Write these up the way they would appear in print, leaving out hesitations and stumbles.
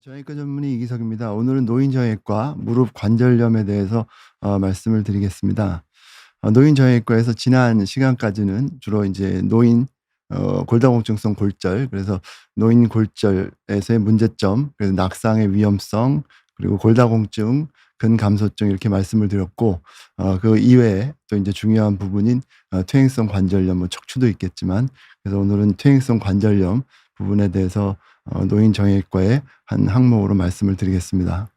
정형외과 전문의 이기석입니다. 오늘은 노인정형외과 무릎 관절염에 대해서 말씀을 드리겠습니다. 노인정형외과에서 지난 시간까지는 주로 이제 노인 골다공증성 골절, 그래서 노인 골절에서의 문제점, 그래서 낙상의 위험성, 그리고 골다공증, 근감소증 이렇게 말씀을 드렸고, 그 이외에 또 이제 중요한 부분인 퇴행성 관절염, 뭐 척추도 있겠지만, 그래서 오늘은 퇴행성 관절염 부분에 대해서 노인정형외과의 한 항목으로 말씀을 드리겠습니다.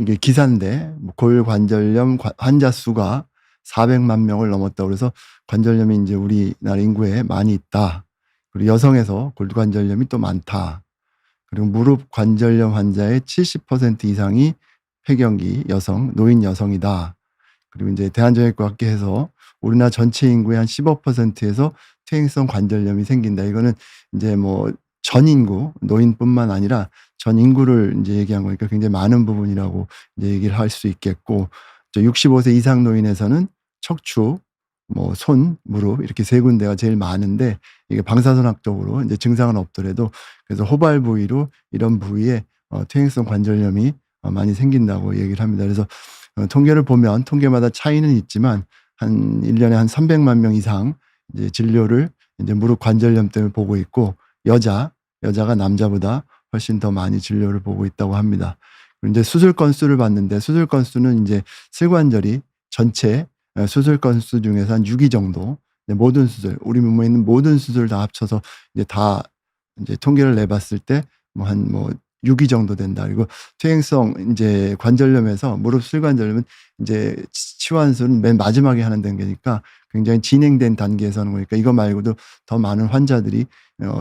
이게 기사인데, 뭐 골관절염 환자 수가 400만 명을 넘었다고 그래서 관절염이 이제 우리나라 인구에 많이 있다. 그리고 여성에서 골관절염이 또 많다. 그리고 무릎 관절염 환자의 70% 이상이 폐경기 여성, 노인 여성이다. 그리고 이제 대한정형외과학회에서 우리나라 전체 인구의 한 15%에서 퇴행성 관절염이 생긴다. 이거는 이제 뭐 전 인구, 노인뿐만 아니라 전 인구를 이제 얘기한 거니까 굉장히 많은 부분이라고 이제 얘기를 할 수 있겠고, 65세 이상 노인에서는 척추, 뭐 손, 무릎 이렇게 세 군데가 제일 많은데, 이게 방사선학적으로 이제 증상은 없더라도 그래서 호발 부위로 이런 부위에 퇴행성 관절염이 많이 생긴다고 얘기를 합니다. 그래서 통계를 보면 통계마다 차이는 있지만 한 1년에 한 300만 명 이상 이제 진료를 이제 무릎 관절염 때문에 보고 있고, 여자가 남자보다 훨씬 더 많이 진료를 보고 있다고 합니다. 그리고 이제 수술 건수를 봤는데, 수술 건수는 이제 슬관절이 전체 수술 건수 중에서 한 6위 정도, 모든 수술, 우리 몸에 있는 모든 수술 다 합쳐서 이제 다 이제 통계를 내봤을 때 한 6위 정도 된다. 그리고 퇴행성 이제 관절염에서 무릎 슬관절염은 이제 치환술은 맨 마지막에 하는 단계니까 굉장히 진행된 단계에서 하는 거니까 이거 말고도 더 많은 환자들이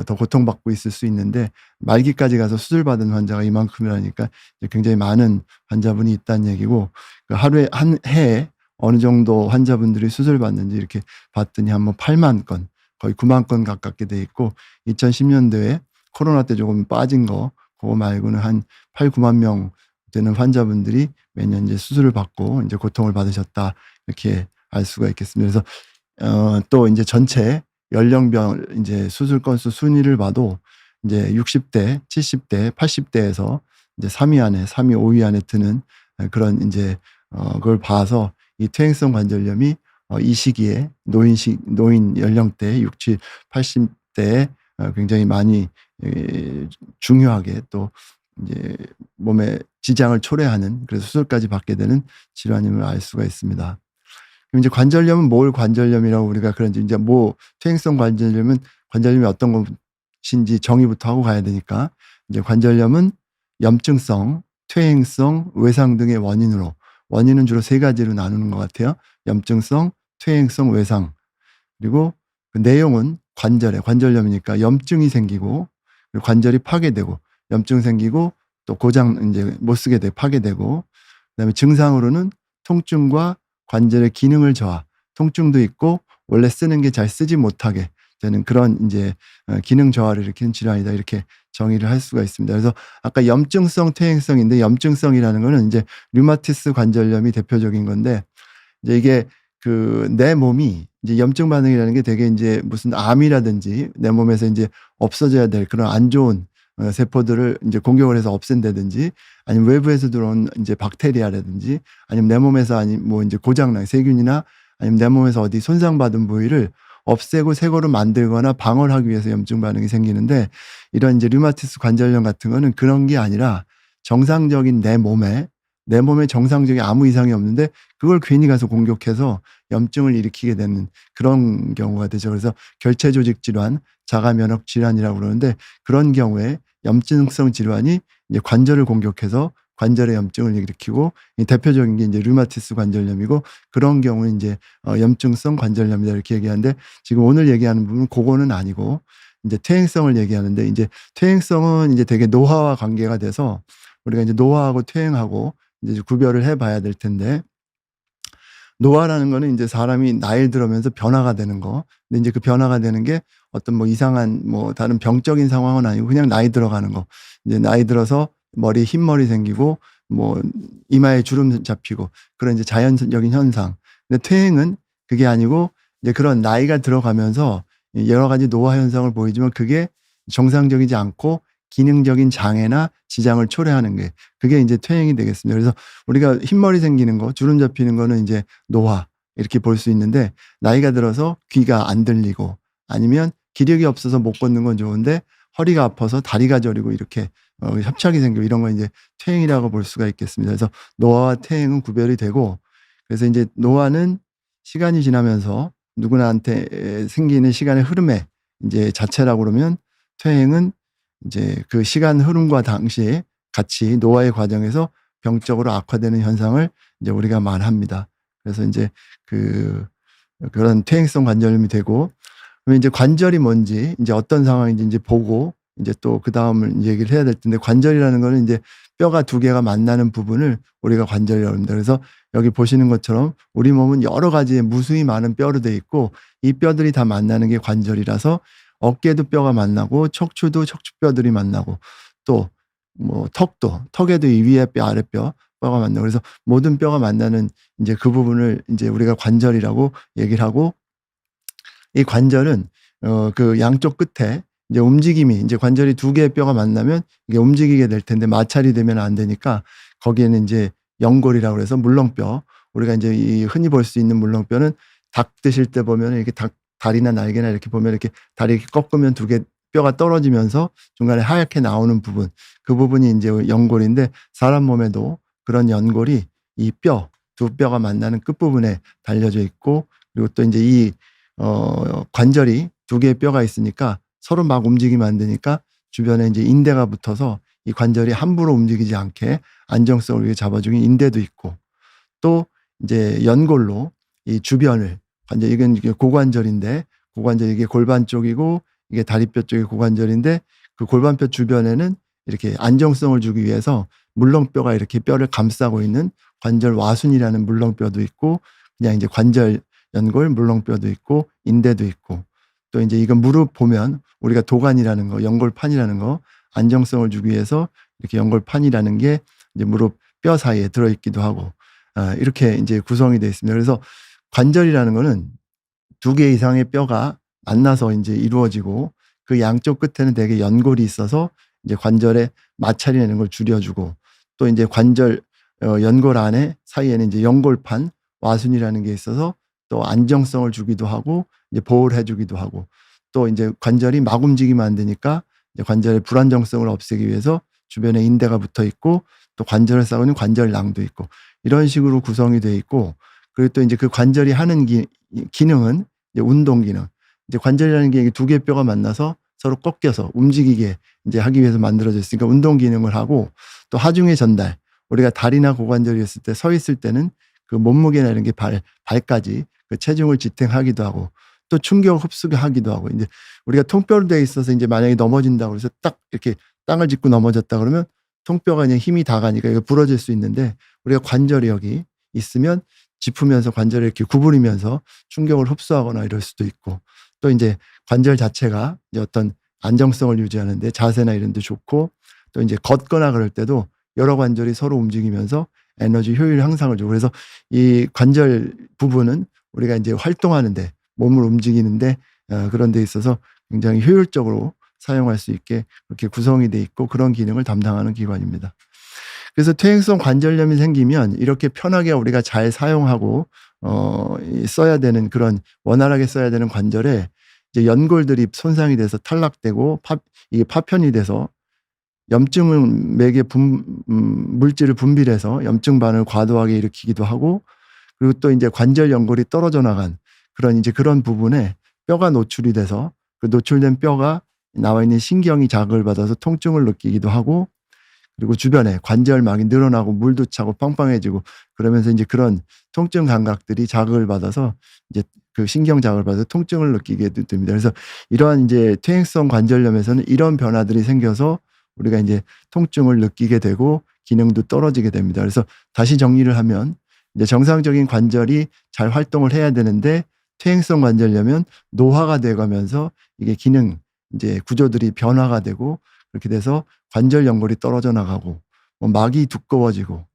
더 고통받고 있을 수 있는데, 말기까지 가서 수술받은 환자가 이만큼이라니까 굉장히 많은 환자분이 있다는 얘기고, 그 하루에 한 해에 어느 정도 환자분들이 수술받는지 이렇게 봤더니 한 8만 건, 거의 9만 건 가깝게 돼 있고, 2010년도에 코로나 때 조금 빠진 거, 그거 말고는 한 8, 9만 명 되는 환자분들이 매년 이제 수술을 받고 이제 고통을 받으셨다, 이렇게 알 수가 있겠습니다. 그래서 또 이제 전체 연령별 이제 수술 건수 순위를 봐도 이제 60대, 70대, 80대에서 이제 3위 안에, 3위, 5위 안에 드는 그런 이제 그걸 봐서 이 퇴행성 관절염이 이 시기에 노인 연령대 60, 80대에 굉장히 많이 중요하게 또 이제 몸에 지장을 초래하는, 그래서 수술까지 받게 되는 질환임을 알 수가 있습니다. 그럼 이제 관절염은 뭘 관절염이라고 우리가 그런지, 이제 뭐 퇴행성 관절염이 어떤 것인지 정의부터 하고 가야 되니까, 이제 관절염은 염증성, 퇴행성, 외상 등의 원인은 주로 세 가지로 나누는 것 같아요. 염증성, 퇴행성, 외상. 그리고 그 내용은 관절염이니까 염증이 생기고, 그리고 관절이 파괴되고, 염증 생기고 또 고장 이제 못 쓰게 돼 파괴되고, 그다음에 증상으로는 통증과 관절의 기능을 저하, 통증도 있고 원래 쓰는 게 잘 쓰지 못하게 되는 그런 이제 기능 저하를 일으키는 질환이다, 이렇게 정의를 할 수가 있습니다. 그래서 아까 염증성, 퇴행성인데, 염증성이라는 거는 이제 류마티스 관절염이 대표적인 건데, 이제 이게 그 내 몸이 이제 염증 반응이라는 게 되게 이제 무슨 암이라든지 내 몸에서 이제 없어져야 될 그런 안 좋은 세포들을 이제 공격을 해서 없앤다든지, 아니면 외부에서 들어온 이제 박테리아라든지, 아니면 내 몸에서 뭐 이제 고장난 세균이나, 아니면 내 몸에서 어디 손상받은 부위를 없애고 새 거로 만들거나 방어를 하기 위해서 염증 반응이 생기는데, 이런 이제 류마티스 관절염 같은 거는 그런 게 아니라 정상적인 내 몸에 정상적인 아무 이상이 없는데 그걸 괜히 가서 공격해서 염증을 일으키게 되는 그런 경우가 되죠. 그래서 결체조직 질환, 자가면역 질환이라고 그러는데, 그런 경우에 염증성 질환이 이제 관절을 공격해서 관절에 염증을 일으키고, 이 대표적인 게 이제 류마티스 관절염이고, 그런 경우는 이제 염증성 관절염이다, 이렇게 얘기하는데, 지금 오늘 얘기하는 부분은 그거는 아니고 이제 퇴행성을 얘기하는데, 이제 퇴행성은 이제 되게 노화와 관계가 돼서 우리가 이제 노화하고 퇴행하고 이제 구별을 해봐야 될 텐데, 노화라는 거는 이제 사람이 나이 들어면서 변화가 되는 거. 근데 이제 그 변화가 되는 게 어떤 뭐 이상한 뭐 다른 병적인 상황은 아니고 그냥 나이 들어가는 거. 이제 나이 들어서 머리에 흰머리 생기고 뭐 이마에 주름 잡히고, 그런 이제 자연적인 현상. 근데 퇴행은 그게 아니고 이제 그런 나이가 들어가면서 여러 가지 노화 현상을 보이지만 그게 정상적이지 않고 기능적인 장애나 지장을 초래하는 게 그게 이제 퇴행이 되겠습니다. 그래서 우리가 흰머리 생기는 거, 주름 잡히는 거는 이제 노화 이렇게 볼 수 있는데 나이가 들어서 귀가 안 들리고 아니면 기력이 없어서 못 걷는 건 좋은데 허리가 아파서 다리가 저리고 이렇게 협착이 생기고 이런 건 이제 퇴행이라고 볼 수가 있겠습니다. 그래서 노화와 퇴행은 구별이 되고 그래서 이제 노화는 시간이 지나면서 누구나한테 생기는 시간의 흐름의 이제 자체라고 그러면 퇴행은 이제 그 시간 흐름과 당시에 같이 노화의 과정에서 병적으로 악화되는 현상을 이제 우리가 말합니다. 그래서 이제 그런 퇴행성 관절염이 되고 그러면 이제 관절이 뭔지 이제 어떤 상황인지 이제 보고 이제 또 그다음을 얘기를 해야 될 텐데 관절이라는 거는 이제 뼈가 두 개가 만나는 부분을 우리가 관절이라고 합니다. 그래서 여기 보시는 것처럼 우리 몸은 여러 가지의 무수히 많은 뼈로 돼 있고 이 뼈들이 다 만나는 게 관절이라서 어깨도 뼈가 만나고 척추도 척추뼈들이 만나고 또 뭐 턱에도 이 위에 뼈 아래 뼈가 만나고 그래서 모든 뼈가 만나는 이제 그 부분을 이제 우리가 관절이라고 얘기를 하고 이 관절은 그 양쪽 끝에 이제 움직임이 이제 관절이 두 개의 뼈가 만나면 이게 움직이게 될 텐데 마찰이 되면 안 되니까 거기에는 이제 연골이라고 해서 물렁뼈 우리가 이제 이 흔히 볼 수 있는 물렁뼈는 닭 드실 때 보면 이렇게 다리나 날개나 이렇게 보면 이렇게 다리 이렇게 꺾으면 두 개 뼈가 떨어지면서 중간에 하얗게 나오는 부분 그 부분이 이제 연골인데 사람 몸에도 그런 연골이 이 두 뼈가 만나는 끝부분에 달려져 있고 그리고 또 이제 이 관절이 두 개의 뼈가 있으니까 서로 막 움직이면 안 되니까 주변에 이제 인대가 붙어서 이 관절이 함부로 움직이지 않게 안정성을 위해 잡아주는 인대도 있고 또 이제 연골로 이 주변을 관절 이건 고관절인데 고관절 이게 골반 쪽이고 이게 다리뼈 쪽이 고관절인데 그 골반뼈 주변에는 이렇게 안정성을 주기 위해서 물렁뼈가 이렇게 뼈를 감싸고 있는 관절 와순이라는 물렁뼈도 있고 그냥 이제 관절 연골 물렁뼈도 있고 인대도 있고 또 이제 이건 무릎 보면 우리가 도관이라는 거 연골판이라는 거 안정성을 주기 위해서 이렇게 연골판이라는 게 이제 무릎 뼈 사이에 들어있기도 하고 이렇게 이제 구성이 되어 있습니다. 그래서 관절이라는 거는 두 개 이상의 뼈가 만나서 이제 이루어지고 그 양쪽 끝에는 되게 연골이 있어서 이제 관절의 마찰이 되는 걸 줄여주고 또 이제 관절 연골 안에 사이에는 이제 연골판 와순이라는 게 있어서 또 안정성을 주기도 하고 이제 보호를 해주기도 하고 또 이제 관절이 막 움직이면 안 되니까 이제 관절의 불안정성을 없애기 위해서 주변에 인대가 붙어 있고 또 관절을 싸우는 관절낭도 있고 이런 식으로 구성이 되어 있고 그리고 또 이제 그 관절이 하는 기능은 이제 운동 기능. 이제 관절이라는 게 두 개의 뼈가 만나서 서로 꺾여서 움직이게 이제 하기 위해서 만들어져 있으니까 운동 기능을 하고 또 하중의 전달. 우리가 다리나 고관절이었을 때 서 있을 때는 그 몸무게나 이런 게 발까지 그 체중을 지탱하기도 하고 또 충격 흡수하기도 하고 이제 우리가 통뼈로 되어 있어서 이제 만약에 넘어진다고 해서 딱 이렇게 땅을 짚고 넘어졌다 그러면 통뼈가 그냥 힘이 다 가니까 이거 부러질 수 있는데 우리가 관절이 여기 있으면 짚으면서 관절을 이렇게 구부리면서 충격을 흡수하거나 이럴 수도 있고 또 이제 관절 자체가 이제 어떤 안정성을 유지하는데 자세나 이런 데 좋고 또 이제 걷거나 그럴 때도 여러 관절이 서로 움직이면서 에너지 효율 향상을 주고 그래서 이 관절 부분은 우리가 이제 활동하는데 몸을 움직이는데 그런 데 있어서 굉장히 효율적으로 사용할 수 있게 그렇게 구성이 돼 있고 그런 기능을 담당하는 기관입니다. 그래서 퇴행성 관절염이 생기면 이렇게 편하게 우리가 잘 사용하고 써야 되는 그런 원활하게 써야 되는 관절에 이제 연골들이 손상이 돼서 탈락되고 이게 파편이 돼서 염증은 맥에 물질을 분비해서 염증 반응을 과도하게 일으키기도 하고 그리고 또 이제 관절 연골이 떨어져 나간 그런 부분에 뼈가 노출이 돼서 그 노출된 뼈가 나와 있는 신경이 자극을 받아서 통증을 느끼기도 하고 그리고 주변에 관절막이 늘어나고 물도 차고 빵빵해지고 그러면서 이제 그런 통증 감각들이 자극을 받아서 이제 그 신경 자극을 받아서 통증을 느끼게 됩니다. 그래서 이러한 이제 퇴행성 관절염에서는 이런 변화들이 생겨서 우리가 이제 통증을 느끼게 되고 기능도 떨어지게 됩니다. 그래서 다시 정리를 하면 이제 정상적인 관절이 잘 활동을 해야 되는데 퇴행성 관절염은 노화가 돼가면서 이게 기능 이제 구조들이 변화가 되고 그렇게 돼서 관절 연골이 떨어져 나가고 뭐 막이 두꺼워지고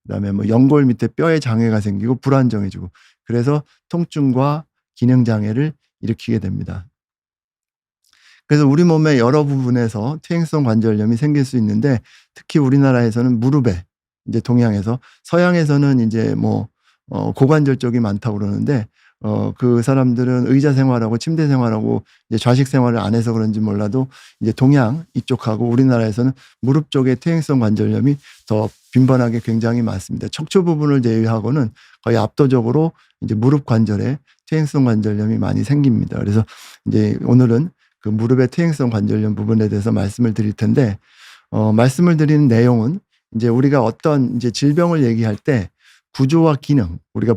그다음에 뭐 연골 밑에 뼈에 장애가 생기고 불안정해지고 그래서 통증과 기능 장애를 일으키게 됩니다. 그래서 우리 몸의 여러 부분에서 퇴행성 관절염이 생길 수 있는데 특히 우리나라에서는 무릎에 이제 동양에서 서양에서는 이제 뭐 고관절 쪽이 많다고 그러는데 그 사람들은 의자 생활하고 침대 생활하고 이제 좌식 생활을 안 해서 그런지 몰라도 이제 동양 이쪽하고 우리나라에서는 무릎 쪽의 퇴행성 관절염이 더 빈번하게 굉장히 많습니다. 척추 부분을 제외하고는 거의 압도적으로 이제 무릎 관절에 퇴행성 관절염이 많이 생깁니다. 그래서 이제 오늘은 그 무릎의 퇴행성 관절염 부분에 대해서 말씀을 드릴 텐데 말씀을 드리는 내용은 이제 우리가 어떤 이제 질병을 얘기할 때 구조와 기능, 우리가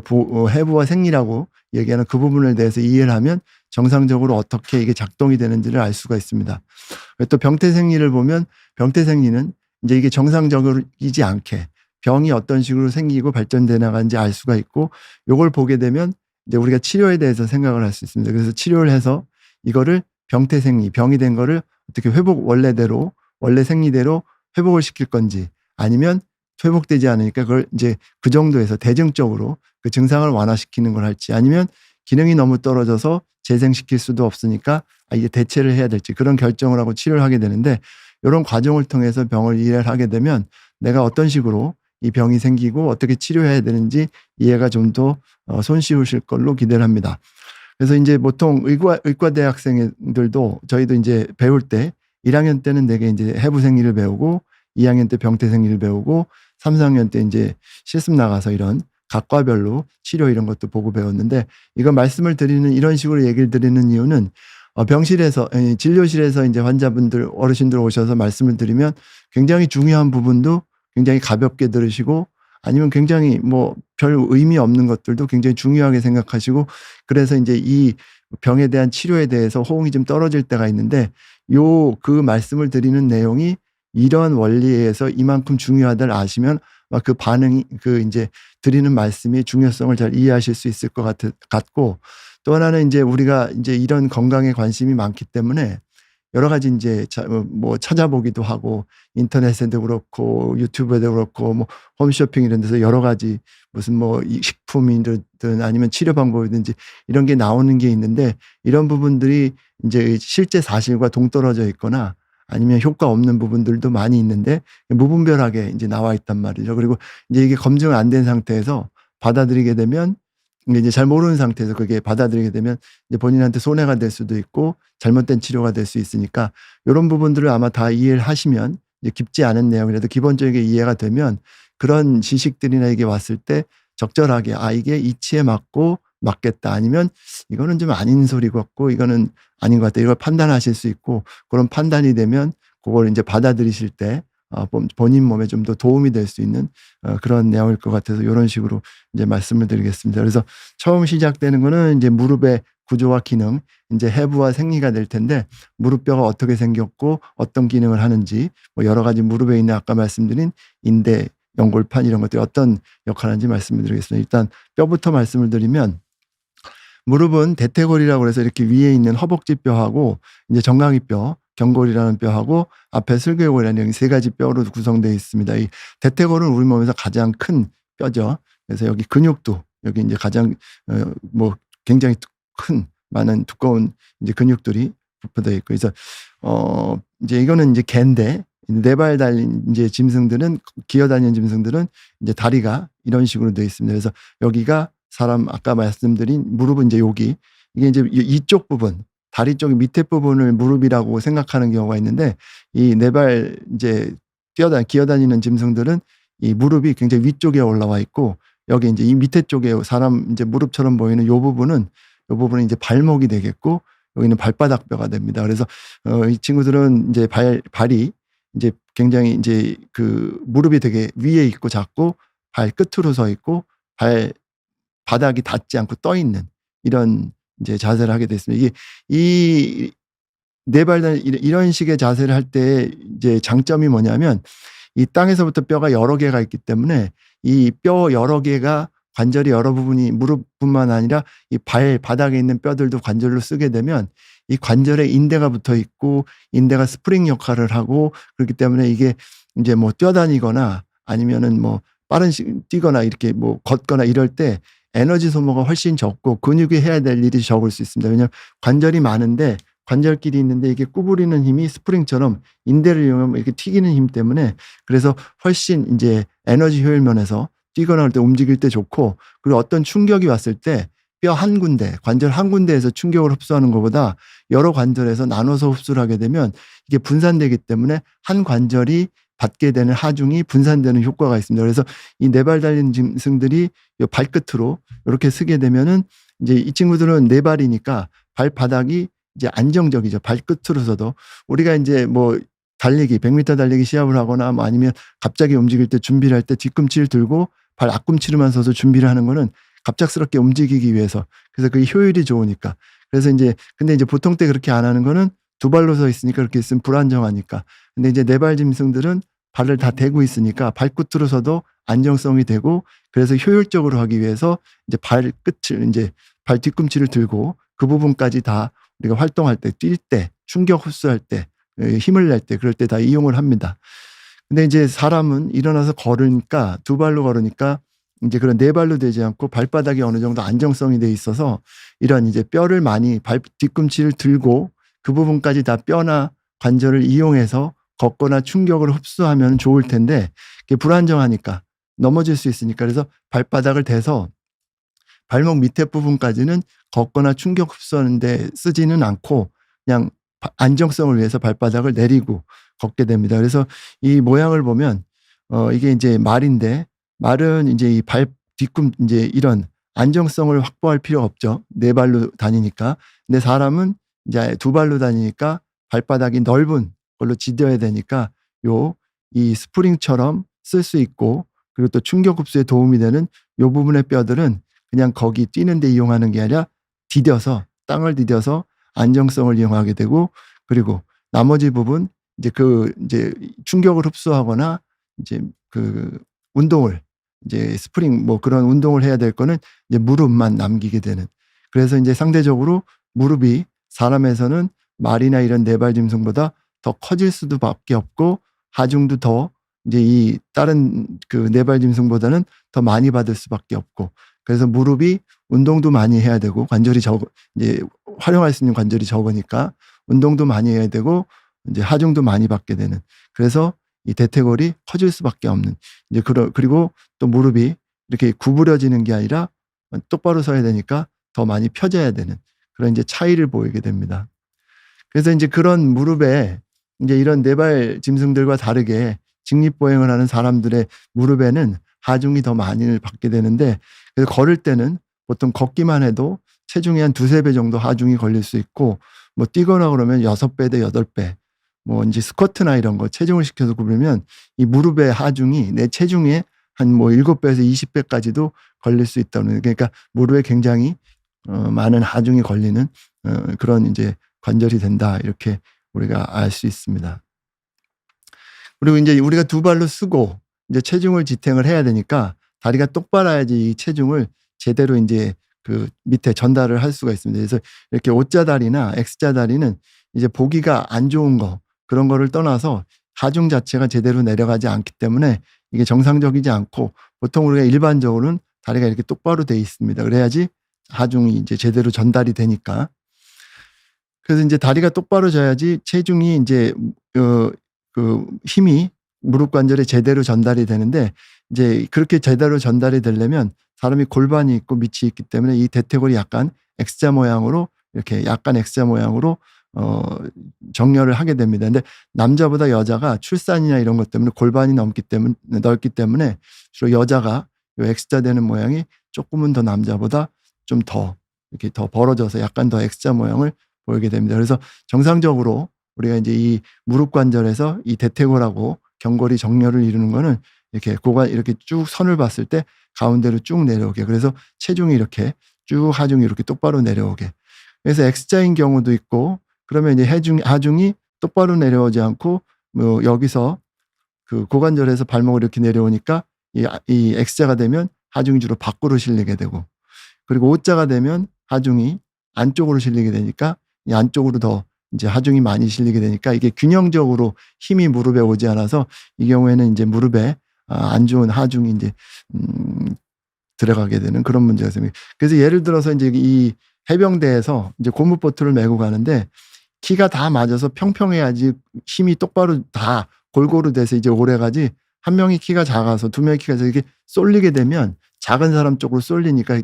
해부와 생리라고 얘기하는 그 부분에 대해서 이해를 하면 정상적으로 어떻게 이게 작동이 되는지를 알 수가 있습니다. 또 병태생리를 보면 병태생리는 이제 이게 정상적이지 않게 병이 어떤 식으로 생기고 발전돼 나가는지 알 수가 있고 요걸 보게 되면 이제 우리가 치료에 대해서 생각을 할 수 있습니다. 그래서 치료를 해서 이거를 병태생리, 병이 된 거를 어떻게 원래대로, 원래 생리대로 회복을 시킬 건지 아니면 회복되지 않으니까 그걸 이제 그 정도에서 대증적으로 그 증상을 완화시키는 걸 할지 아니면 기능이 너무 떨어져서 재생시킬 수도 없으니까 이게 대체를 해야 될지 그런 결정을 하고 치료를 하게 되는데 이런 과정을 통해서 병을 이해를 하게 되면 내가 어떤 식으로 이 병이 생기고 어떻게 치료해야 되는지 이해가 좀 더 손쉬우실 걸로 기대를 합니다. 그래서 이제 보통 의과대 학생들도 저희도 이제 배울 때 1학년 때는 되게 이제 해부생리를 배우고 2학년 때 병태생리를 배우고 3, 4학년 때 이제 실습 나가서 이런 각 과별로 치료 이런 것도 보고 배웠는데 이거 말씀을 드리는 이런 식으로 얘기를 드리는 이유는 병실에서 진료실에서 이제 환자분들 어르신들 오셔서 말씀을 드리면 굉장히 중요한 부분도 굉장히 가볍게 들으시고 아니면 굉장히 뭐 별 의미 없는 것들도 굉장히 중요하게 생각하시고 그래서 이제 이 병에 대한 치료에 대해서 호응이 좀 떨어질 때가 있는데 그 말씀을 드리는 내용이 이런 원리에서 이만큼 중요하다를 아시면 그 반응이 그 이제 드리는 말씀이 중요성을 잘 이해하실 수 있을 것 같고 또 하나는 이제 우리가 이제 이런 건강에 관심이 많기 때문에 여러 가지 이제 뭐 찾아보기도 하고 인터넷에도 그렇고 유튜브에도 그렇고 뭐 홈쇼핑 이런 데서 여러 가지 무슨 뭐 식품이든 아니면 치료 방법이든지 이런 게 나오는 게 있는데 이런 부분들이 이제 실제 사실과 동떨어져 있거나 아니면 효과 없는 부분들도 많이 있는데 무분별하게 이제 나와 있단 말이죠. 그리고 이제 이게 검증 안 된 상태에서 받아들이게 되면 이제 잘 모르는 상태에서 그게 받아들이게 되면 이제 본인한테 손해가 될 수도 있고 잘못된 치료가 될 수 있으니까 이런 부분들을 아마 다 이해를 하시면 이제 깊지 않은 내용이라도 기본적인 이해가 되면 그런 지식들이나 이게 왔을 때 적절하게 이게 이치에 맞고 맞겠다 아니면 이거는 좀 아닌 소리 같고 이거는 아닌 것 같다 이걸 판단하실 수 있고 그런 판단이 되면 그걸 이제 받아들이실 때 본인 몸에 좀 더 도움이 될 수 있는 그런 내용일 것 같아서 이런 식으로 이제 말씀을 드리겠습니다. 그래서 처음 시작되는 거는 이제 무릎의 구조와 기능, 이제 해부와 생리가 될 텐데 무릎뼈가 어떻게 생겼고 어떤 기능을 하는지 뭐 여러 가지 무릎에 있는 아까 말씀드린 인대, 연골판 이런 것들이 어떤 역할을 하는지 말씀을 드리겠습니다. 일단 뼈부터 말씀을 드리면 무릎은 대퇴골이라고 해서 이렇게 위에 있는 허벅지 뼈하고 이제 정강이뼈 경골이라는 뼈하고 앞에 슬개골이라는 세 가지 뼈로 구성되어 있습니다. 이 대퇴골은 우리 몸에서 가장 큰 뼈죠. 그래서 여기 근육도 여기 이제 가장 뭐 굉장히 큰 많은 두꺼운 이제 근육들이 부풀어 있고 그래서 이제 이거는 이제 개인데 네 발 달린 이제 짐승들은 기어다니는 짐승들은 이제 다리가 이런 식으로 되어 있습니다. 그래서 여기가 사람 아까 말씀드린 무릎은 이제 여기 이게 이제 이쪽 부분 다리 쪽 밑에 부분을 무릎이라고 생각하는 경우가 있는데 이 네 발 이제 기어다니는 짐승들은 이 무릎이 굉장히 위쪽에 올라와 있고 여기 이제 이 밑에 쪽에 사람 이제 무릎처럼 보이는 요 부분은 이제 발목이 되겠고 여기는 발바닥 뼈가 됩니다. 그래서 이 친구들은 이제 발이 이제 굉장히 이제 그 무릎이 되게 위에 있고 작고 발 끝으로 서 있고 바닥이 닿지 않고 떠 있는 이런 이제 자세를 하게 됐습니다. 이게 이 네 발 이런 식의 자세를 할 때 이제 장점이 뭐냐면 이 땅에서부터 뼈가 여러 개가 있기 때문에 이 뼈 여러 개가 관절이 여러 부분이 무릎뿐만 아니라 이 발바닥에 있는 뼈들도 관절로 쓰게 되면 이 관절에 인대가 붙어 있고 인대가 스프링 역할을 하고 그렇기 때문에 이게 이제 뭐 뛰어다니거나 아니면은 뭐 뛰거나 이렇게 뭐 걷거나 이럴 때 에너지 소모가 훨씬 적고 근육이 해야 될 일이 적을 수 있습니다. 왜냐하면 관절이 많은데 관절끼리 있는데 이게 구부리는 힘이 스프링처럼 인대를 이용하면 이렇게 튀기는 힘 때문에 그래서 훨씬 이제 에너지 효율 면에서 뛰거나 할 때 움직일 때 좋고 그리고 어떤 충격이 왔을 때 뼈 한 군데, 관절 한 군데에서 충격을 흡수하는 것보다 여러 관절에서 나눠서 흡수를 하게 되면 이게 분산되기 때문에 한 관절이 받게 되는 하중이 분산되는 효과가 있습니다. 그래서 이 네 발 달린 짐승들이 요 발끝으로 이렇게 쓰게 되면은 이제 이 친구들은 네 발이니까 발바닥이 이제 안정적이죠. 발끝으로 서도 우리가 이제 뭐 달리기 100m 달리기 시합을 하거나 뭐 아니면 갑자기 움직일 때 준비를 할 때 뒤꿈치를 들고 발 앞꿈치로만 서서 준비를 하는 거는 갑작스럽게 움직이기 위해서 그래서 그게 효율이 좋으니까 그래서 이제 근데 이제 보통 때 그렇게 안 하는 거는 두 발로 서 있으니까 그렇게 있으면 불안정하니까 근데 이제 네 발 짐승들은 발을 다 대고 있으니까 발끝으로 서도 안정성이 되고 그래서 효율적으로 하기 위해서 이제 발끝을 이제 발 뒤꿈치를 들고 그 부분까지 다 우리가 활동할 때 뛸 때 충격 흡수할 때 힘을 낼 때 그럴 때 다 이용을 합니다. 근데 이제 사람은 일어나서 걸으니까 두 발로 걸으니까 이제 그런 네 발로 되지 않고 발바닥이 어느 정도 안정성이 돼 있어서 이런 이제 뼈를 많이 발 뒤꿈치를 들고 그 부분까지 다 뼈나 관절을 이용해서 걷거나 충격을 흡수하면 좋을 텐데 그게 불안정하니까 넘어질 수 있으니까 그래서 발바닥을 대서 발목 밑에 부분까지는 걷거나 충격 흡수하는데 쓰지는 않고 그냥 안정성을 위해서 발바닥을 내리고 걷게 됩니다. 그래서 이 모양을 보면 이게 이제 말인데 말은 이제 이 발 뒤꿈 이제 이런 안정성을 확보할 필요 없죠. 네 발로 다니니까. 근데 사람은 이제 두 발로 다니니까 발바닥이 넓은 걸로 디뎌야 되니까 이 스프링처럼 쓸 수 있고 그리고 또 충격 흡수에 도움이 되는 요 부분의 뼈들은 그냥 거기 뛰는 데 이용하는 게 아니라 디뎌서 땅을 디뎌서 안정성을 이용하게 되고 그리고 나머지 부분 이제 충격을 흡수하거나 이제 그 운동을 이제 스프링 뭐 그런 운동을 해야 될 거는 이제 무릎만 남기게 되는 그래서 이제 상대적으로 무릎이 사람에서는 말이나 이런 네 발 짐승보다 더 커질 수밖에 없고 하중도 더 이제 이 다른 그 네 발 짐승보다는 더 많이 받을 수밖에 없고 그래서 무릎이 운동도 많이 해야 되고 관절이 이제 활용할 수 있는 관절이 적으니까 운동도 많이 해야 되고 이제 하중도 많이 받게 되는 그래서 이 대퇴골이 커질 수밖에 없는 이제 그리고 또 무릎이 이렇게 구부려지는 게 아니라 똑바로 서야 되니까 더 많이 펴져야 되는 그런 이제 차이를 보이게 됩니다. 그래서 이제 그런 무릎에 이제 이런 네 발 짐승들과 다르게 직립보행을 하는 사람들의 무릎에는 하중이 더 많이 받게 되는데 그래서 걸을 때는 보통 걷기만 해도 체중의 한 두세 배 정도 하중이 걸릴 수 있고 뭐 뛰거나 그러면 6배 대 8배 뭐 이제 스쿼트나 이런 거 체중을 시켜서 굽으면 이 무릎의 하중이 내 체중의 한 뭐 7배에서 20배까지도 걸릴 수 있다는 그러니까 무릎에 굉장히 많은 하중이 걸리는 그런 이제 관절이 된다 이렇게 우리가 알 수 있습니다. 그리고 이제 우리가 두 발로 쓰고 이제 체중을 지탱을 해야 되니까 다리가 똑바라야지 이 체중을 제대로 이제 그 밑에 전달을 할 수가 있습니다. 그래서 이렇게 O자 다리나 X자 다리는 이제 보기가 안 좋은 거 그런 거를 떠나서 하중 자체가 제대로 내려가지 않기 때문에 이게 정상적이지 않고 보통 우리가 일반적으로는 다리가 이렇게 똑바로 돼 있습니다. 그래야지 하중이 이제 제대로 전달이 되니까. 그래서 이제 다리가 똑바로 져야지 체중이 이제 그 힘이 무릎 관절에 제대로 전달이 되는데 이제 그렇게 제대로 전달이 되려면 사람이 골반이 있고 밑이 있기 때문에 이 대퇴골이 약간 X자 모양으로 이렇게 약간 X자 모양으로 정렬을 하게 됩니다. 근데 남자보다 여자가 출산이나 이런 것 때문에 골반이 넓기 때문에 주로 여자가 요 X자 되는 모양이 조금은 더 남자보다 좀 더 이렇게 더 벌어져서 약간 더 X자 모양을 보이게 됩니다. 그래서 정상적으로 우리가 이제 이 무릎 관절에서 이 대퇴골하고 경골이 정렬을 이루는 거는 이렇게 이렇게 쭉 선을 봤을 때 가운데로 쭉 내려오게. 그래서 체중이 이렇게 쭉 하중이 이렇게 똑바로 내려오게. 그래서 X자인 경우도 있고 그러면 이제 하중이 똑바로 내려오지 않고 뭐 여기서 그 고관절에서 발목을 이렇게 내려오니까 이 X자가 되면 하중이 주로 밖으로 실리게 되고 그리고 O자가 되면 하중이 안쪽으로 실리게 되니까 이 안쪽으로 더 이제 하중이 많이 실리게 되니까 이게 균형적으로 힘이 무릎에 오지 않아서 이 경우에는 이제 무릎에 안 좋은 하중이 이제 들어가게 되는 그런 문제가 있습니다. 그래서 예를 들어서 이제 이 해병대에서 이제 고무보트를 메고 가는데 키가 다 맞아서 평평해야지 힘이 똑바로 다 골고루 돼서 이제 오래가지, 한 명이 키가 작아서 두 명이 키가 작아서 이게 쏠리게 되면 작은 사람 쪽으로 쏠리니까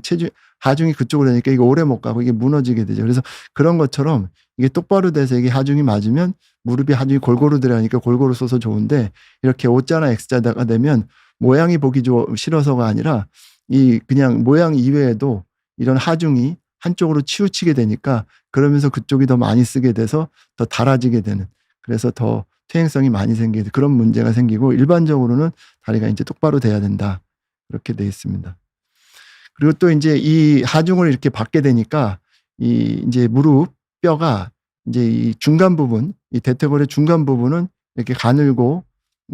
하중이 그쪽으로 되니까 이게 오래 못 가고 이게 무너지게 되죠. 그래서 그런 것처럼 이게 똑바로 돼서 이게 하중이 맞으면 무릎이 하중이 골고루 들어가니까 골고루 써서 좋은데, 이렇게 O자나 X자가 되면 모양이 보기 싫어서가 아니라 이 그냥 모양 이외에도 이런 하중이 한쪽으로 치우치게 되니까, 그러면서 그쪽이 더 많이 쓰게 돼서 더 닳아지게 되는, 그래서 더 퇴행성이 많이 생기는 그런 문제가 생기고, 일반적으로는 다리가 이제 똑바로 돼야 된다, 그렇게 돼 있습니다. 그리고 또 이제 이 하중을 이렇게 받게 되니까 이 이제 무릎 뼈가 이제 이 중간 부분, 이 대퇴골의 중간 부분은 이렇게 가늘고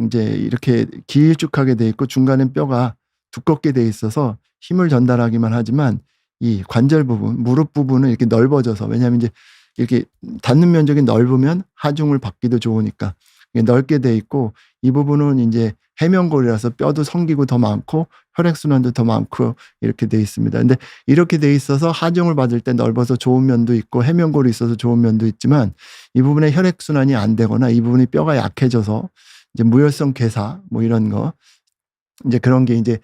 이제 이렇게 길쭉하게 돼 있고, 중간엔 뼈가 두껍게 돼 있어서 힘을 전달하기만 하지만, 이 관절 부분, 무릎 부분은 이렇게 넓어져서, 왜냐하면 이제 이렇게 닿는 면적이 넓으면 하중을 받기도 좋으니까 넓게 돼 있고, 이 부분은 이제 해면골이라서 뼈도 성기고 더 많고 혈액순환도 더 많고 이렇게 돼 있습니다. 근데 이렇게 돼 있어서 하중을 받을 때 넓어서 좋은 면도 있고 해면골이 있어서 좋은 면도 있지만, 이 부분에 혈액순환이 안 되거나 이 부분이 뼈가 약해져서 이제 무혈성 괴사 뭐 이런 거, 이제 그런 게 이제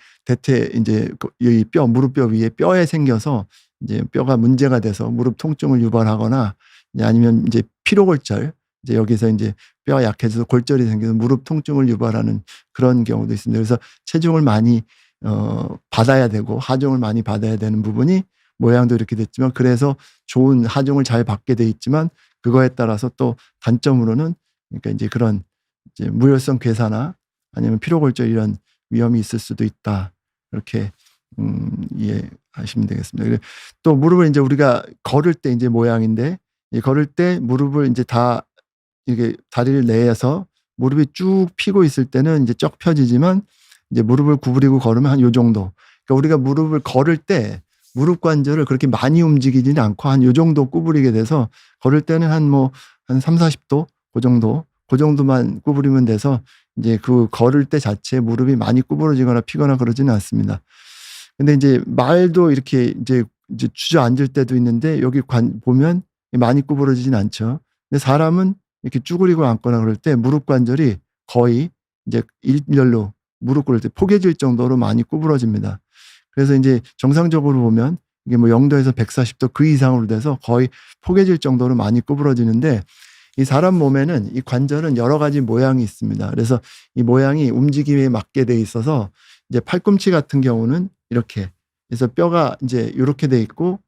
이제 이 무릎뼈 위에 뼈에 생겨서 이제 뼈가 문제가 돼서 무릎 통증을 유발하거나, 아니면 이제 피로골절, 이제 여기서 이제 뼈가 약해져서 골절이 생겨서 무릎 통증을 유발하는 그런 경우도 있습니다. 그래서 체중을 많이 받아야 되고 하중을 많이 받아야 되는 부분이 모양도 이렇게 됐지만, 그래서 좋은 하중을 잘 받게 돼 있지만, 그거에 따라서 또 단점으로는, 그러니까 이제 그런 이제 무혈성 괴사나 아니면 피로골절 이런 위험이 있을 수도 있다, 이렇게 이해하시면 되겠습니다. 또 무릎을 이제 우리가 걸을 때 이제 모양인데, 이 걸을 때 무릎을 이제 다 이렇게 다리를 내서 무릎이 쭉 펴고 있을 때는 이제 쩍 펴지지만, 이제 무릎을 구부리고 걸으면 한 요 정도. 그러니까 우리가 무릎을 걸을 때 무릎 관절을 그렇게 많이 움직이지는 않고 한 요 정도 구부리게 돼서, 걸을 때는 한 30-40도 그 정도만 구부리면 돼서, 이제 그 걸을 때 자체에 무릎이 많이 구부러지거나 피거나 그러지는 않습니다. 근데 이제 말도 이렇게 이제 주저앉을 때도 있는데, 여기 보면 많이 구부러지진 않죠. 근데 사람은 이렇게 쭈그리고 앉거나 그럴 때 무릎 관절이 거의 이제 일렬로 무릎 꿇을 때 포개질 정도로 많이 구부러집니다. 그래서 이제 정상적으로 보면 이게 0도에서 140도 그 이상으로 돼서 거의 포개질 정도로 많이 구부러지는데, 이 사람 몸에는 이 관절은 여러 가지 모양이 있습니다. 그래서 이 모양이 움직임에 맞게 돼 있어서, 이제 팔꿈치 같은 경우는 이렇게, 그래서 뼈가 이제 이렇게 돼 있고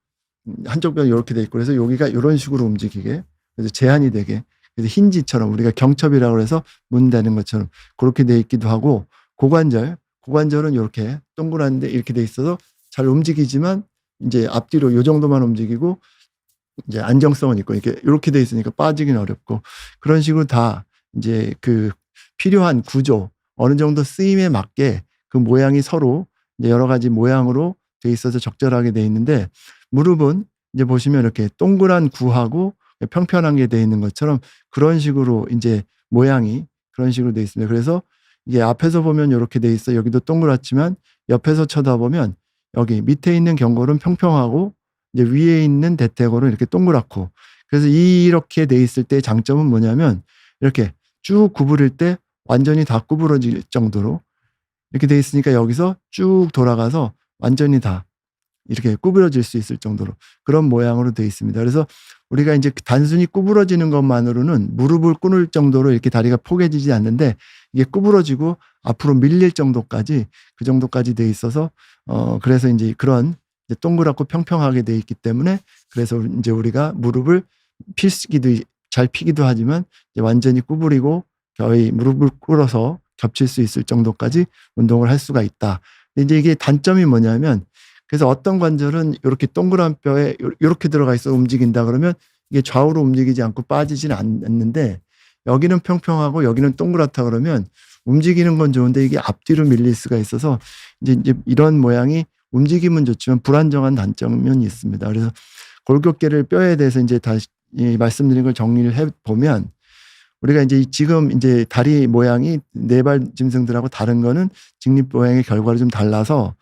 한쪽 뼈는 이렇게 돼 있고, 그래서 여기가 이런 식으로 움직이게, 그래서 제한이 되게, 그래서 힌지처럼 우리가 경첩이라고 해서 문 닫는 것처럼 그렇게 돼 있기도 하고, 고관절은 이렇게 동그란데 이렇게 돼 있어서 잘 움직이지만 이제 앞뒤로 요 정도만 움직이고, 이제 안정성은 있고 이렇게 돼 있으니까 빠지긴 어렵고, 그런 식으로 다 이제 그 필요한 구조, 어느 정도 쓰임에 맞게 그 모양이 서로 이제 여러 가지 모양으로 돼 있어서 적절하게 돼 있는데, 무릎은 이제 보시면 이렇게 동그란 구하고 평평한 게 돼 있는 것처럼 그런 식으로 이제 모양이 그런 식으로 돼 있습니다. 그래서 이게 앞에서 보면 이렇게 돼 있어, 여기도 동그랗지만 옆에서 쳐다보면 여기 밑에 있는 경골은 평평하고 이제 위에 있는 대퇴골은 이렇게 동그랗고, 그래서 이렇게 돼 있을 때 장점은 뭐냐면, 이렇게 쭉 구부릴 때 완전히 다 구부러질 정도로 이렇게 돼 있으니까 여기서 쭉 돌아가서 완전히 다 이렇게 구부러질 수 있을 정도로 그런 모양으로 돼 있습니다. 그래서 우리가 이제 단순히 구부러지는 것만으로는 무릎을 꿇을 정도로 이렇게 다리가 포개지지 않는데, 이게 구부러지고 앞으로 밀릴 정도까지, 그 정도까지 돼 있어서 그래서 이제 그런 이제 동그랗고 평평하게 돼 있기 때문에, 그래서 이제 우리가 무릎을 잘 피기도 하지만 이제 완전히 구부리고 거의 무릎을 꿇어서 겹칠 수 있을 정도까지 운동을 할 수가 있다. 근데 이제 이게 단점이 뭐냐면, 그래서 어떤 관절은 이렇게 동그란 뼈에 이렇게 들어가 있어 움직인다 그러면 이게 좌우로 움직이지 않고 빠지지는 않는데, 여기는 평평하고 여기는 동그랗다 그러면 움직이는 건 좋은데 이게 앞뒤로 밀릴 수가 있어서, 이제 이런 모양이 움직임은 좋지만 불안정한 단점은 있습니다. 그래서 골격계를 뼈에 대해서 이제 다시 말씀드린 걸 정리를 해 보면, 우리가 이제 지금 이제 다리 모양이 네발 짐승들하고 다른 거는 직립 모양의 결과로 좀 달라서,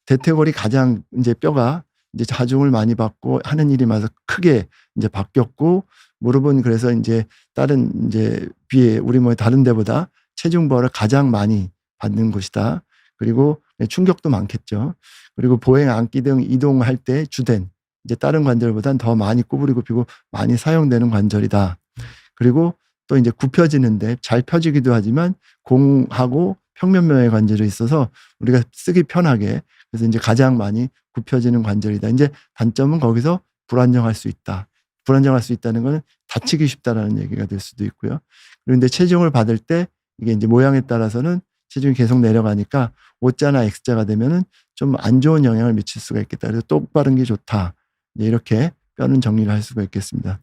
대퇴골이 가장 이제 뼈가 이제 자중을 많이 받고 하는 일이 많아서 크게 이제 바뀌었고, 무릎은 그래서 이제 다른 이제 비해 우리 몸의 다른 데보다 체중 부하를 가장 많이 받는 곳이다. 그리고 충격도 많겠죠. 그리고 보행, 앉기 등 이동할 때 주된 이제 다른 관절보다는 더 많이 구부리고 펴고 많이 사용되는 관절이다. 그리고 또 이제 굽혀지는데 잘 펴지기도 하지만 공하고 평면면의 관절이 있어서 우리가 쓰기 편하게, 그래서 이제 가장 많이 굽혀지는 관절이다. 이제 단점은 거기서 불안정할 수 있다. 불안정할 수 있다는 것은 다치기 쉽다라는 얘기가 될 수도 있고요. 그런데 체중을 받을 때 이게 이제 모양에 따라서는 체중이 계속 내려가니까 O자나 X자가 되면은 좀 안 좋은 영향을 미칠 수가 있겠다. 그래서 똑바른 게 좋다. 이렇게 뼈는 정리를 할 수가 있겠습니다.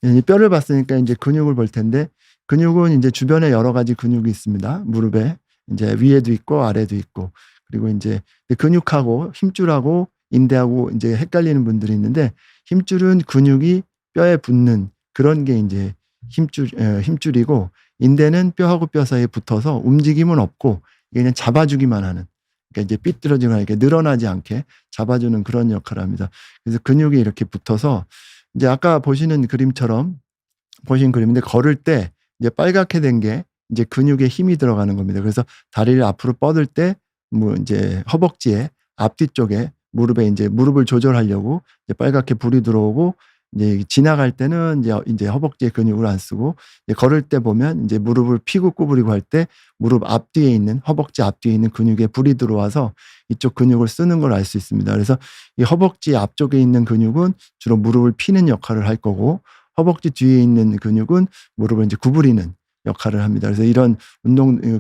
이 뼈를 봤으니까 이제 근육을 볼 텐데, 근육은 이제 주변에 여러 가지 근육이 있습니다. 무릎에 이제 위에도 있고 아래도 있고, 그리고 이제 근육하고 힘줄하고 인대하고 이제 헷갈리는 분들이 있는데, 힘줄은 근육이 뼈에 붙는 그런 게 이제 힘줄이고, 인대는 뼈하고 뼈 사이에 붙어서 움직임은 없고 이게 그냥 잡아주기만 하는, 그러니까 이제 삐뚤어지거나 이렇게 늘어나지 않게 잡아주는 그런 역할을 합니다. 그래서 근육이 이렇게 붙어서 이제 아까 보시는 그림처럼 보신 그림인데, 걸을 때 이제 빨갛게 된 게 이제 근육에 힘이 들어가는 겁니다. 그래서 다리를 앞으로 뻗을 때 뭐 이제 허벅지에 앞뒤쪽에 무릎에 이제 무릎을 조절하려고 이제 빨갛게 불이 들어오고, 이제 지나갈 때는 이제 허벅지에 근육을 안 쓰고, 이제 걸을 때 보면 이제 무릎을 펴고 구부리고 할 때 무릎 앞뒤에 있는 허벅지 앞뒤에 있는 근육에 불이 들어와서 이쪽 근육을 쓰는 걸 알 수 있습니다. 그래서 이 허벅지 앞쪽에 있는 근육은 주로 무릎을 피는 역할을 할 거고, 허벅지 뒤에 있는 근육은 무릎을 이제 구부리는 역할을 합니다. 그래서 이런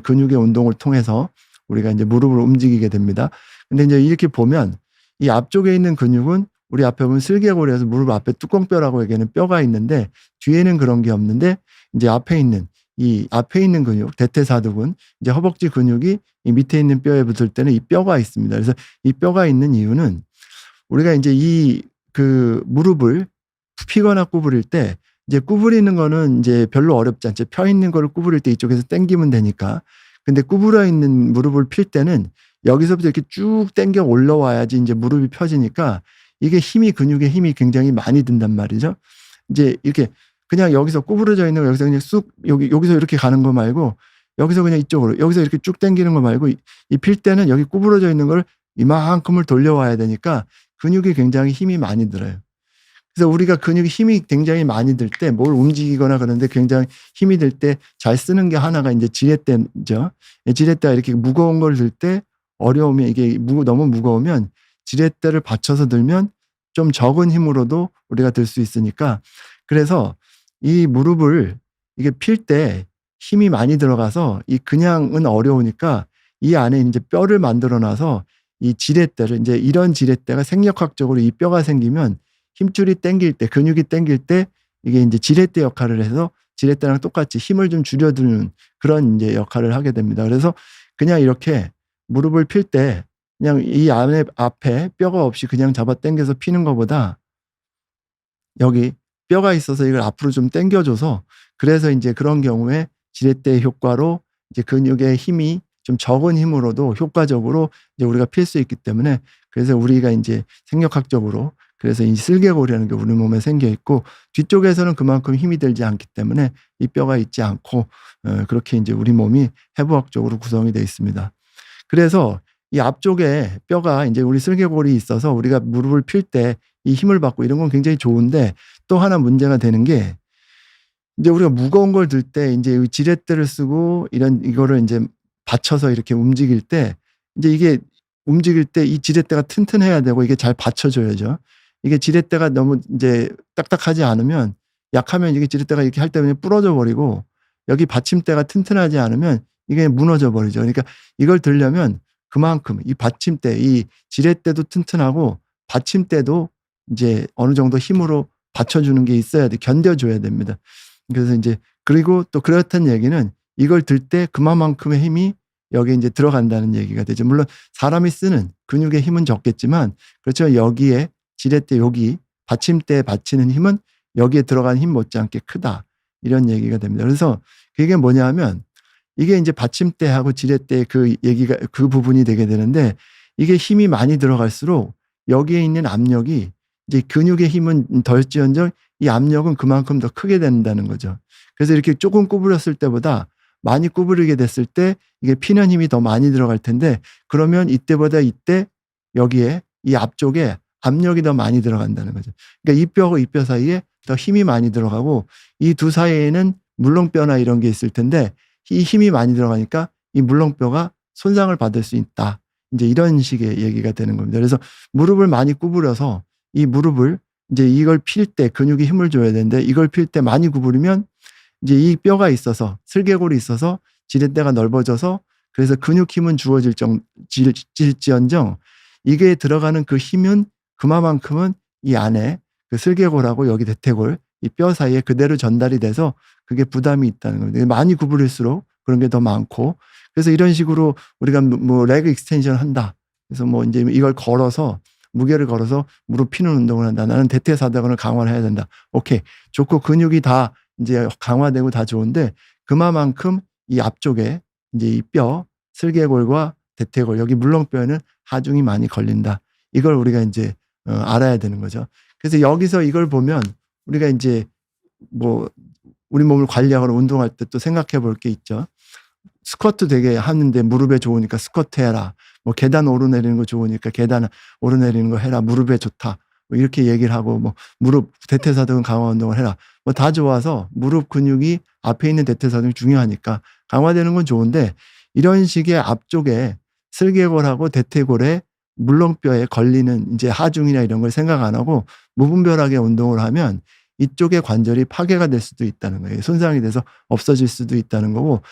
근육의 운동을 통해서 우리가 이제 무릎을 움직이게 됩니다. 근데 이제 이렇게 보면 이 앞쪽에 있는 근육은 우리 앞에 보면 슬개골이라서 무릎 앞에 뚜껑뼈라고 얘기하는 뼈가 있는데, 뒤에는 그런 게 없는데, 이제 앞에 있는 근육, 대퇴사두근, 이제 허벅지 근육이 이 밑에 있는 뼈에 붙을 때는 이 뼈가 있습니다. 그래서 이 뼈가 있는 이유는 우리가 이제 그 무릎을 피거나 구부릴 때, 이제 구부리는 거는 이제 별로 어렵지 않죠. 펴 있는 거를 구부릴 때 이쪽에서 당기면 되니까. 근데 구부려 있는 무릎을 필 때는 여기서부터 이렇게 쭉 당겨 올라와야지 이제 무릎이 펴지니까, 이게 근육의 힘이 굉장히 많이 든단 말이죠. 이제 이렇게 그냥 여기서 구부러져 있는 거, 여기서 그냥 쑥 여기서 이렇게 가는 거 말고, 여기서 그냥 이쪽으로 여기서 이렇게 쭉 당기는 거 말고, 이 필 때는 여기 구부러져 있는 걸 이만큼을 돌려와야 되니까 근육이 굉장히 힘이 많이 들어요. 그래서 우리가 근육이 힘이 굉장히 많이 들 때 뭘 움직이거나 그러는데 굉장히 힘이 들 때 잘 쓰는 게 하나가 이제 지렛대죠. 지렛대가 이렇게 무거운 걸 들 때 어려우면, 이게 너무 무거우면 지렛대를 받쳐서 들면 좀 적은 힘으로도 우리가 들 수 있으니까, 그래서 이 무릎을 이게 필 때 힘이 많이 들어가서 이 그냥은 어려우니까 이 안에 이제 뼈를 만들어 놔서 이 지렛대를, 이제 이런 지렛대가 생력학적으로 이 뼈가 생기면 힘줄이 당길 때, 근육이 당길 때 이게 이제 지렛대 역할을 해서 지렛대랑 똑같이 힘을 좀 줄여주는 그런 이제 역할을 하게 됩니다. 그래서 그냥 이렇게 무릎을 필 때 그냥 이 앞에 뼈가 없이 그냥 잡아 당겨서 피는 것보다 여기 뼈가 있어서 이걸 앞으로 좀 당겨줘서, 그래서 이제 그런 경우에 지렛대 효과로 이제 근육의 힘이 좀 적은 힘으로도 효과적으로 이제 우리가 필 수 있기 때문에, 그래서 우리가 이제 생력학적으로 그래서 이 슬개골이라는 게 우리 몸에 생겨 있고, 뒤쪽에서는 그만큼 힘이 들지 않기 때문에 이 뼈가 있지 않고 그렇게 이제 우리 몸이 해부학적으로 구성이 되어 있습니다. 그래서 이 앞쪽에 뼈가 이제 우리 슬개골이 있어서 우리가 무릎을 필 때 이 힘을 받고 이런 건 굉장히 좋은데, 또 하나 문제가 되는 게, 이제 우리가 무거운 걸 들 때 이제 지렛대를 쓰고 이거를 이제 받쳐서 이렇게 움직일 때, 이제 이게 움직일 때 이 지렛대가 튼튼해야 되고 이게 잘 받쳐줘야죠. 이게 지렛대가 너무 이제 딱딱하지 않으면, 약하면 이게 지렛대가 이렇게 할 때 그냥 부러져 버리고, 여기 받침대가 튼튼하지 않으면 이게 무너져 버리죠. 그러니까 이걸 들려면 그만큼 이 받침대, 이 지렛대도 튼튼하고 받침대도 이제 어느 정도 힘으로 받쳐주는 게 있어야 돼. 견뎌줘야 됩니다. 그래서 이제, 그리고 또 그렇다는 얘기는 이걸 들 때 그만큼의 힘이 여기 이제 들어간다는 얘기가 되죠. 물론 사람이 쓰는 근육의 힘은 적겠지만, 그렇죠. 여기에 지렛대, 여기 받침대에 받치는 힘은 여기에 들어간 힘 못지않게 크다. 이런 얘기가 됩니다. 그래서 그게 뭐냐 하면, 이게 이제 받침대하고 지렛대 그 얘기가, 그 부분이 되게 되는데, 이게 힘이 많이 들어갈수록 여기에 있는 압력이 이제 근육의 힘은 덜지언정 이 압력은 그만큼 더 크게 된다는 거죠. 그래서 이렇게 조금 구부렸을 때보다 많이 구부리게 됐을 때 이게 피는 힘이 더 많이 들어갈 텐데 그러면 이때보다 이때 여기에 이 앞쪽에 압력이 더 많이 들어간다는 거죠. 그러니까 이 뼈하고 이 뼈 사이에 더 힘이 많이 들어가고 이 두 사이에는 물렁뼈나 이런 게 있을 텐데 이 힘이 많이 들어가니까 이 물렁뼈가 손상을 받을 수 있다. 이제 이런 식의 얘기가 되는 겁니다. 그래서 무릎을 많이 구부려서 이 무릎을 이제 이걸 필 때 근육이 힘을 줘야 되는데 이걸 필 때 많이 구부리면 이제 이 뼈가 있어서 슬개골이 있어서 지렛대가 넓어져서 그래서 근육 힘은 주어질지언정 이게 들어가는 그 힘은 그만큼은 이 안에 그 슬개골하고 여기 대퇴골 이 뼈 사이에 그대로 전달이 돼서 그게 부담이 있다는 겁니다. 많이 구부릴수록 그런 게 더 많고 그래서 이런 식으로 우리가 뭐 레그 익스텐션 한다. 그래서 뭐 이제 이걸 걸어서 무게를 걸어서 무릎 피는 운동을 한다. 나는 대퇴사두근을 강화를 해야 된다. 오케이. 좋고 근육이 다 이제 강화되고 다 좋은데 그만큼 이 앞쪽에 이제 이 뼈 슬개골과 대퇴골 여기 물렁뼈에는 하중이 많이 걸린다. 이걸 우리가 이제 알아야 되는 거죠. 그래서 여기서 이걸 보면 우리가 이제 뭐 우리 몸을 관리하거나 운동할 때 또 생각해 볼 게 있죠. 스쿼트 되게 하는데 무릎에 좋으니까 스쿼트 해라. 뭐 계단 오르내리는 거 좋으니까 계단 오르내리는 거 해라. 무릎에 좋다. 뭐 이렇게 얘기를 하고 뭐 무릎 대퇴사두근 강화 운동을 해라. 뭐 다 좋아서 무릎 근육이 앞에 있는 대퇴사두근이 중요하니까 강화되는 건 좋은데 이런 식의 앞쪽에 슬개골하고 대퇴골에 물렁뼈에 걸리는 이제 하중이나 이런 걸 생각 안 하고 무분별하게 운동을 하면 이쪽의 관절이 파괴가 될 수도 있다는 거예요. 손상이 돼서 없어질 수도 있다는 거고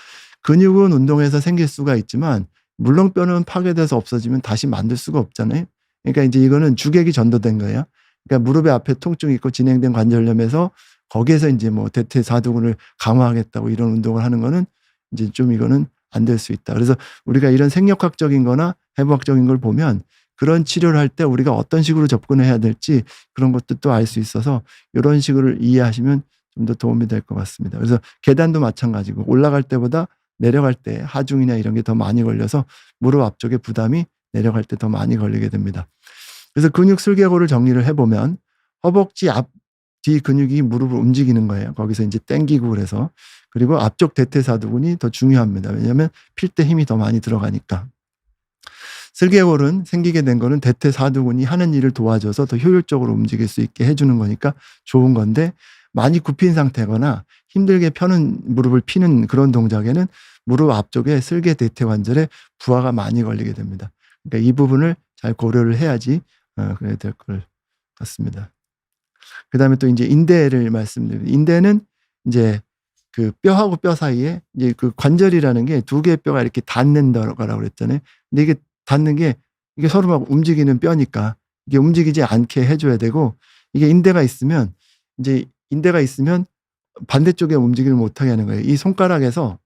근육은 운동해서 생길 수가 있지만 물렁뼈는 파괴돼서 없어지면 다시 만들 수가 없잖아요. 그러니까 이제 이거는 주객이 전도된 거예요. 그러니까 무릎에 앞에 통증이 있고 진행된 관절염에서 거기에서 이제 뭐 대퇴사두근을 강화하겠다고 이런 운동을 하는 거는 이제 좀 이거는 안 될 수 있다. 그래서 우리가 이런 생력학적인 거나 해부학적인 걸 보면 그런 치료를 할 때 우리가 어떤 식으로 접근해야 될지 그런 것도 또 알 수 있어서 이런 식으로 이해하시면 좀 더 도움이 될 것 같습니다. 그래서 계단도 마찬가지고 올라갈 때보다 내려갈 때 하중이나 이런 게 더 많이 걸려서 무릎 앞쪽에 부담이 내려갈 때 더 많이 걸리게 됩니다. 그래서 근육 슬개골을 정리를 해보면 허벅지 앞 뒤 근육이 무릎을 움직이는 거예요. 거기서 이제 땡기고 그래서 그리고 앞쪽 대퇴사두근이 더 중요합니다. 왜냐하면 필 때 힘이 더 많이 들어가니까. 슬개골은 생기게 된 거는 대퇴사두근이 하는 일을 도와줘서 더 효율적으로 움직일 수 있게 해주는 거니까 좋은 건데 많이 굽힌 상태거나 힘들게 펴는 무릎을 피는 그런 동작에는 무릎 앞쪽에 슬개 대퇴 관절에 부하가 많이 걸리게 됩니다. 그러니까 이 부분을 잘 고려를 해야지 그래야 될 것 같습니다. 그 다음에 또 이제 인대를 말씀드립니다. 인대는 이제 그 뼈하고 뼈 사이에 이제 그 관절이라는 게 두 개의 뼈가 이렇게 닿는다라고 그랬잖아요. 근데 이게 닿는 게 이게 서로 막 움직이는 뼈니까 이게 움직이지 않게 해줘야 되고 이게 인대가 있으면 반대쪽에 움직임을 못하게 하는 거예요. 이 손가락에서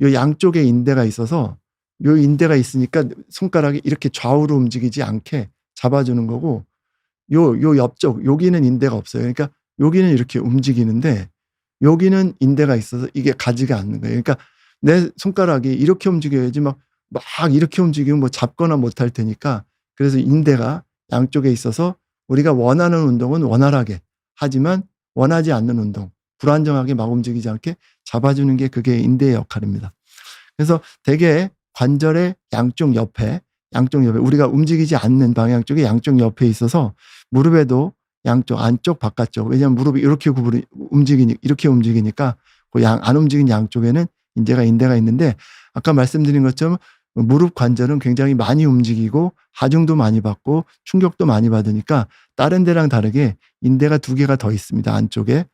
요 양쪽에 인대가 있어서 요 인대가 있으니까 손가락이 이렇게 좌우로 움직이지 않게 잡아주는 거고 요 옆쪽 여기는 인대가 없어요. 그러니까 여기는 이렇게 움직이는데 여기는 인대가 있어서 이게 가지가 않는 거예요. 그러니까 내 손가락이 이렇게 움직여야지 막 이렇게 움직이면 뭐 잡거나 못할 테니까 그래서 인대가 양쪽에 있어서 우리가 원하는 운동은 원활하게 하지만 원하지 않는 운동 불안정하게 막 움직이지 않게 잡아주는 게 그게 인대의 역할입니다. 그래서 대개 관절의 양쪽 옆에 우리가 움직이지 않는 방향 쪽에 양쪽 옆에 있어서 무릎에도 양쪽 안쪽 바깥쪽 왜냐하면 무릎이 이렇게 이렇게 움직이니까 그 안 움직인 양쪽에는 인대가 있는데 아까 말씀드린 것처럼 무릎 관절은 굉장히 많이 움직이고 하중도 많이 받고 충격도 많이 받으니까 다른 데랑 다르게 인대가 두 개가 더 있습니다. 안쪽에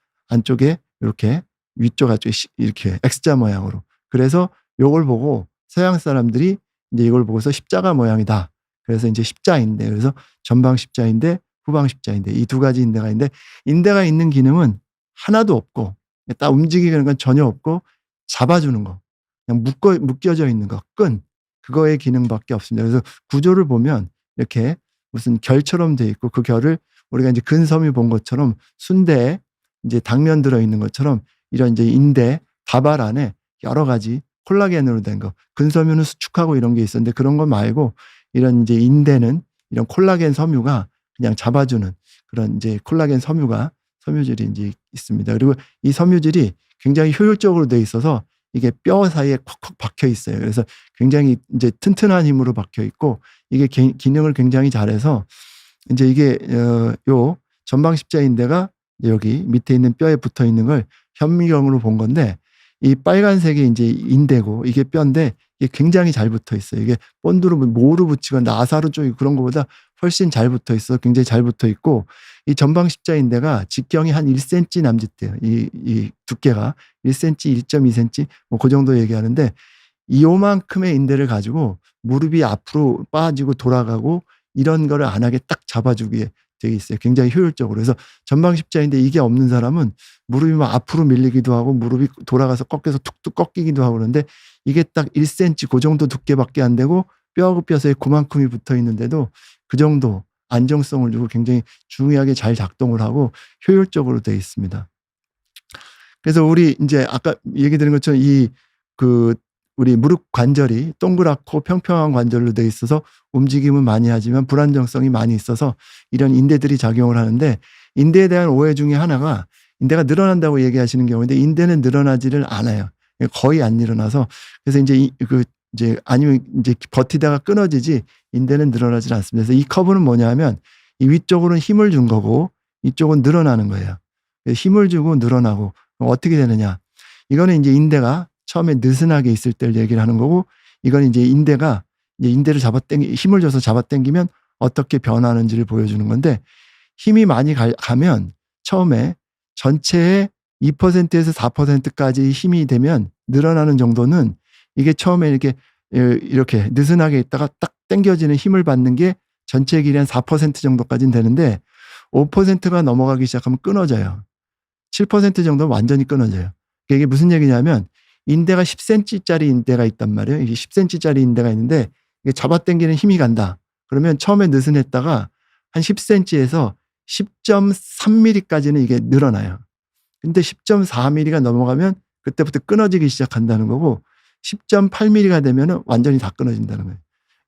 이렇게 위쪽 안쪽에 이렇게 X자 모양으로. 그래서 요걸 보고 서양 사람들이 이제 이걸 보고서 십자가 모양이다. 그래서 이제 십자인대. 그래서 전방 십자인대, 후방 십자인대. 이 두 가지 인대가 있는데 인대가 있는 기능은 하나도 없고 딱 움직이는 건 전혀 없고 잡아주는 거. 그냥 묶여져 있는 거. 그거의 기능밖에 없습니다. 그래서 구조를 보면 이렇게 무슨 결처럼 돼 있고 그 결을 우리가 이제 근섬유 본 것처럼 순대에 이제 당면 들어 있는 것처럼 이런 이제 인대 다발 안에 여러 가지 콜라겐으로 된 거. 근섬유는 수축하고 이런 게 있었는데 그런 거 말고 이런 이제 인대는 이런 콜라겐 섬유가 그냥 잡아주는 그런 이제 콜라겐 섬유질이 이제 있습니다. 그리고 이 섬유질이 굉장히 효율적으로 돼 있어서 이게 뼈 사이에 콕콕 박혀 있어요. 그래서 굉장히 이제 튼튼한 힘으로 박혀 있고 이게 기능을 굉장히 잘해서 이제 이게 요 전방 십자인대가 여기 밑에 있는 뼈에 붙어 있는 걸 현미경으로 본 건데 이 빨간색이 이제 인대고 이게 뼈인데 이게 굉장히 잘 붙어 있어요. 이게 본드로 모로 붙이거나 나사로 쪽이 그런 것보다 훨씬 잘 붙어 있어. 굉장히 잘 붙어 있고 이 전방 십자인대가 직경이 한 1cm 남짓돼요. 이 두께가 1cm, 1.2cm 뭐 그 정도 얘기하는데 요만큼의 인대를 가지고 무릎이 앞으로 빠지고 돌아가고 이런 거를 안 하게 딱 잡아주기에 되어 있어요. 굉장히 효율적으로. 그래서 전방 십자인대 이게 없는 사람은 무릎이 막 앞으로 밀리기도 하고 무릎이 돌아가서 꺾여서 툭툭 꺾이기도 하고 그러는데 이게 딱 1cm 그 정도 두께밖에 안 되고 뼈하고 뼈 사이에 그만큼이 붙어 있는데도 그 정도 안정성을 주고 굉장히 중요하게 잘 작동을 하고 효율적으로 되어 있습니다. 그래서 우리 이제 아까 얘기 드린 것처럼 우리 무릎 관절이 동그랗고 평평한 관절로 되어 있어서 움직임은 많이 하지만 불안정성이 많이 있어서 이런 인대들이 작용을 하는데 인대에 대한 오해 중에 하나가 인대가 늘어난다고 얘기하시는 경우인데 인대는 늘어나지를 않아요. 거의 안 일어나서 그래서 이제 아니면 이제 버티다가 끊어지지 인대는 늘어나지 않습니다. 그래서 이 커브는 뭐냐면 이 위쪽으로는 힘을 준 거고 이쪽은 늘어나는 거예요. 힘을 주고 늘어나고 어떻게 되느냐? 이거는 이제 인대가 처음에 느슨하게 있을 때를 얘기를 하는 거고 이건 이제 인대가 이제 인대를 힘을 줘서 잡아당기면 어떻게 변하는지를 보여주는 건데 힘이 많이 가면 처음에 전체의 2%에서 4%까지 힘이 되면 늘어나는 정도는 이게 처음에 이렇게 느슨하게 있다가 딱 당겨지는 힘을 받는 게 전체 길이 한 4% 정도까지는 되는데 5%가 넘어가기 시작하면 끊어져요. 7% 정도는 완전히 끊어져요. 이게 무슨 얘기냐면 인대가 10cm짜리 인대가 있단 말이에요. 이게 10cm짜리 인대가 있는데 이게 잡아당기는 힘이 간다. 그러면 처음에 느슨했다가 한 10cm에서 10.3mm까지는 이게 늘어나요. 근데 10.4mm가 넘어가면 그때부터 끊어지기 시작한다는 거고 10.8mm가 되면은 완전히 다 끊어진다는 거예요.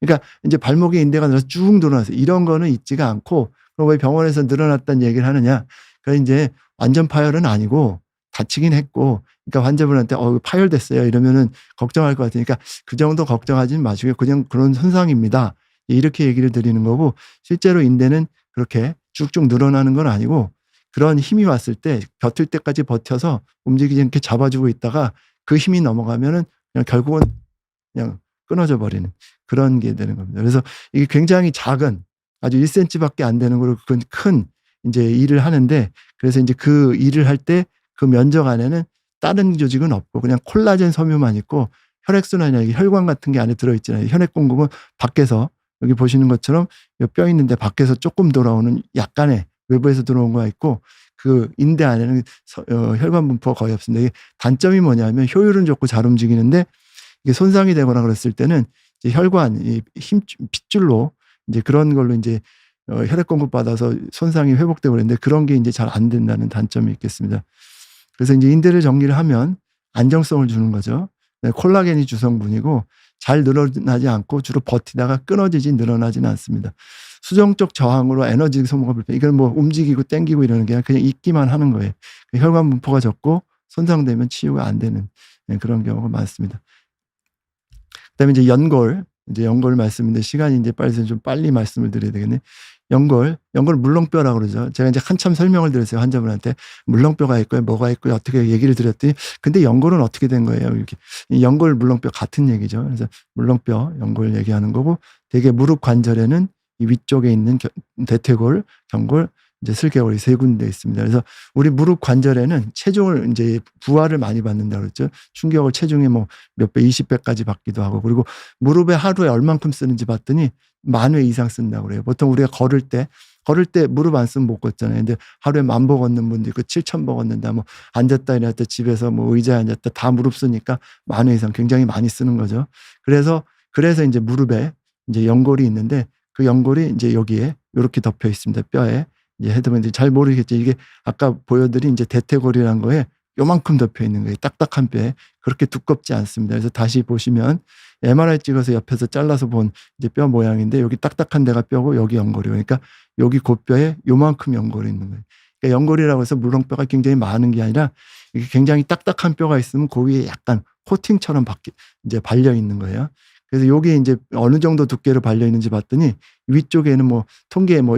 그러니까 이제 발목에 인대가 늘어서 쭉 늘어나서 이런 거는 있지가 않고 그럼 왜 병원에서 늘어났다는 얘기를 하느냐? 그러니까 이제 완전 파열은 아니고 다치긴 했고 그러니까 환자분한테 파열됐어요 이러면은 걱정할 것 같으니까 그 정도 걱정하지 마시고 그냥 그런 손상입니다. 이렇게 얘기를 드리는 거고 실제로 인대는 그렇게 쭉쭉 늘어나는 건 아니고 그런 힘이 왔을 때 버틸 때까지 버텨서 움직이지 않게 잡아주고 있다가 그 힘이 넘어가면은 그냥 결국은 그냥 끊어져 버리는 그런 게 되는 겁니다. 그래서 이게 굉장히 작은 아주 1cm밖에 안 되는 거로 그건 큰 이제 일을 하는데 그래서 이제 그 일을 할 때 그 면적 안에는 다른 조직은 없고 그냥 콜라겐 섬유만 있고 혈액순환이 혈관 같은 게 안에 들어있잖아요. 혈액 공급은 밖에서 여기 보시는 것처럼 뼈 있는데 밖에서 조금 돌아오는 약간의 외부에서 들어온 거가 있고 그 인대 안에는 혈관 분포가 거의 없습니다. 이게 단점이 뭐냐면 효율은 좋고 잘 움직이는데 이게 손상이 되거나 그랬을 때는 이제 혈관, 핏줄로 이제 그런 걸로 이제 혈액 공급 받아서 손상이 회복되고 그랬는데 그런 게 이제 잘 안 된다는 단점이 있겠습니다. 그래서 이제 인대를 정리를 하면 안정성을 주는 거죠. 콜라겐이 주성분이고 잘 늘어나지 않고 주로 버티다가 끊어지지 늘어나지는 않습니다. 수정적 저항으로 에너지 소모가 불편. 이건 뭐 움직이고 땡기고 이러는 게 아니라 그냥 있기만 하는 거예요. 혈관 분포가 적고 손상되면 치유가 안 되는 그런 경우가 많습니다. 그다음에 이제 연골 말씀인데 시간이 이제 좀 빨리 말씀을 드려야 되겠네. 연골 물렁뼈라고 그러죠. 제가 이제 한참 설명을 드렸어요. 환자분한테 물렁뼈가 있고요, 뭐가 있고요, 어떻게 얘기를 드렸더니 근데 연골은 어떻게 된 거예요? 이렇게 연골 물렁뼈 같은 얘기죠. 그래서 물렁뼈, 연골 얘기하는 거고 되게 무릎 관절에는 이 위쪽에 있는 대퇴골, 경골, 이제 슬개골이 세 군데 있습니다. 그래서 우리 무릎 관절에는 체중을 이제 부하를 많이 받는다 그랬죠. 충격을 체중이 뭐 몇 배, 20배까지 받기도 하고 그리고 무릎에 하루에 얼만큼 쓰는지 봤더니 10,000회 이상 쓴다고 그래요. 보통 우리가 걸을 때 무릎 안 쓰면 못 걷잖아요. 근데 하루에 10,000보 걷는 분도 있고 7,000보 걷는다. 뭐 앉았다 일어났다 집에서 뭐 의자에 앉았다 다 무릎 쓰니까 10,000회 이상 굉장히 많이 쓰는 거죠. 그래서 이제 무릎에 이제 연골이 있는데 그 연골이 이제 여기에 이렇게 덮여 있습니다. 뼈에. 이제 헤드밴드 잘 모르겠죠. 이게 아까 보여드린 이제 대퇴골이라는 거에 요만큼 덮여 있는 거예요. 딱딱한 뼈에. 그렇게 두껍지 않습니다. 그래서 다시 보시면 MRI 찍어서 옆에서 잘라서 본 이제 뼈 모양인데 여기 딱딱한 데가 뼈고 여기 연골이에요. 그러니까 여기 곧뼈에 요만큼 연골이 있는 거예요. 그러니까 연골이라고 해서 물렁뼈가 굉장히 많은 게 아니라 이게 굉장히 딱딱한 뼈가 있으면 그 위에 약간 코팅처럼 이제 발려 있는 거예요. 그래서 여기 이제 어느 정도 두께로 발려 있는지 봤더니 위쪽에는 뭐 통계 뭐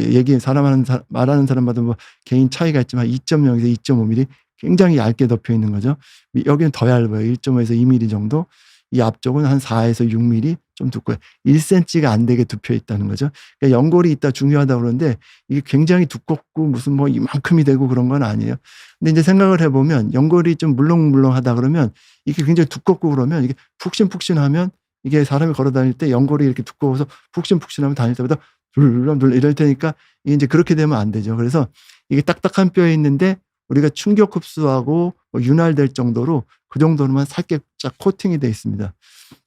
말하는 사람마다 뭐 개인 차이가 있지만 2.0에서 2.5mm 굉장히 얇게 덮여 있는 거죠. 여기는 더 얇아요. 1.5에서 2mm 정도. 이 앞쪽은 한 4에서 6mm 좀 두꺼워요. 1cm가 안 되게 덮여 있다는 거죠. 그러니까 연골이 있다 중요하다고 그러는데 이게 굉장히 두껍고 무슨 뭐 이만큼이 되고 그런 건 아니에요. 근데 이제 생각을 해보면 연골이 좀 물렁물렁하다 그러면 이게 굉장히 두껍고 그러면 이게 푹신푹신하면 이게 사람이 걸어 다닐 때 연골이 이렇게 두꺼워서 푹신푹신하면 다닐 때마다 둘둘둘 이럴 테니까 이게 이제 그렇게 되면 안 되죠. 그래서 이게 딱딱한 뼈에 있는데 우리가 충격 흡수하고 뭐 윤활될 정도로 그 정도로만 살짝 코팅이 되어 있습니다.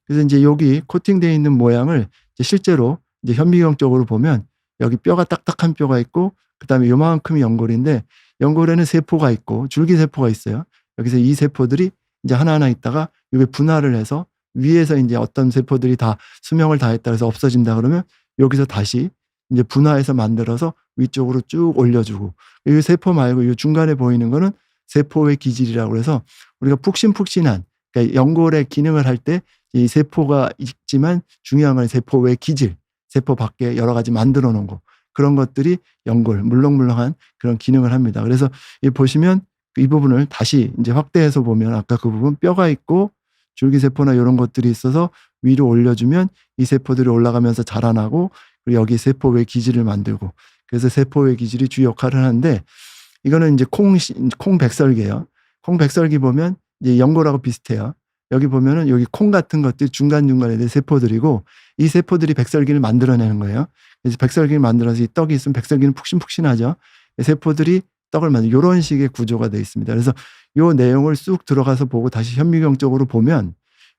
그래서 이제 여기 코팅되어 있는 모양을 이제 실제로 이제 현미경적으로 보면 여기 뼈가 딱딱한 뼈가 있고 그다음에 요만큼이 연골인데 연골에는 세포가 있고 줄기세포가 있어요. 여기서 이 세포들이 이제 하나하나 있다가 이게 분할을 해서 위에서 이제 어떤 세포들이 다 수명을 다했다 해서 없어진다 그러면 여기서 다시 이제 분화해서 만들어서 위쪽으로 쭉 올려주고 이 세포 말고 이 중간에 보이는 거는 세포의 기질이라고 해서 우리가 푹신푹신한 그러니까 연골의 기능을 할 때 이 세포가 있지만 중요한 건 세포의 기질, 세포 밖에 여러 가지 만들어 놓은 거 그런 것들이 연골, 물렁물렁한 그런 기능을 합니다. 그래서 이 보시면 이 부분을 다시 이제 확대해서 보면 아까 그 부분 뼈가 있고 줄기세포나 이런 것들이 있어서 위로 올려주면 이 세포들이 올라가면서 자라나고 그리고 여기 세포의 기질을 만들고 그래서 세포의 기질이 주 역할을 하는데 이거는 이제 콩 백설기예요. 콩 백설기 보면 이제 연골하고 비슷해요. 여기 보면은 여기 콩 같은 것들이 중간중간에 있는 세포들이고 이 세포들이 백설기를 만들어내는 거예요. 그래서 백설기를 만들어서 이 떡이 있으면 백설기는 푹신푹신하죠. 세포들이 떡을 만드는 이런 식의 구조가 되어 있습니다. 그래서 이 내용을 쑥 들어가서 보고 다시 현미경적으로 보면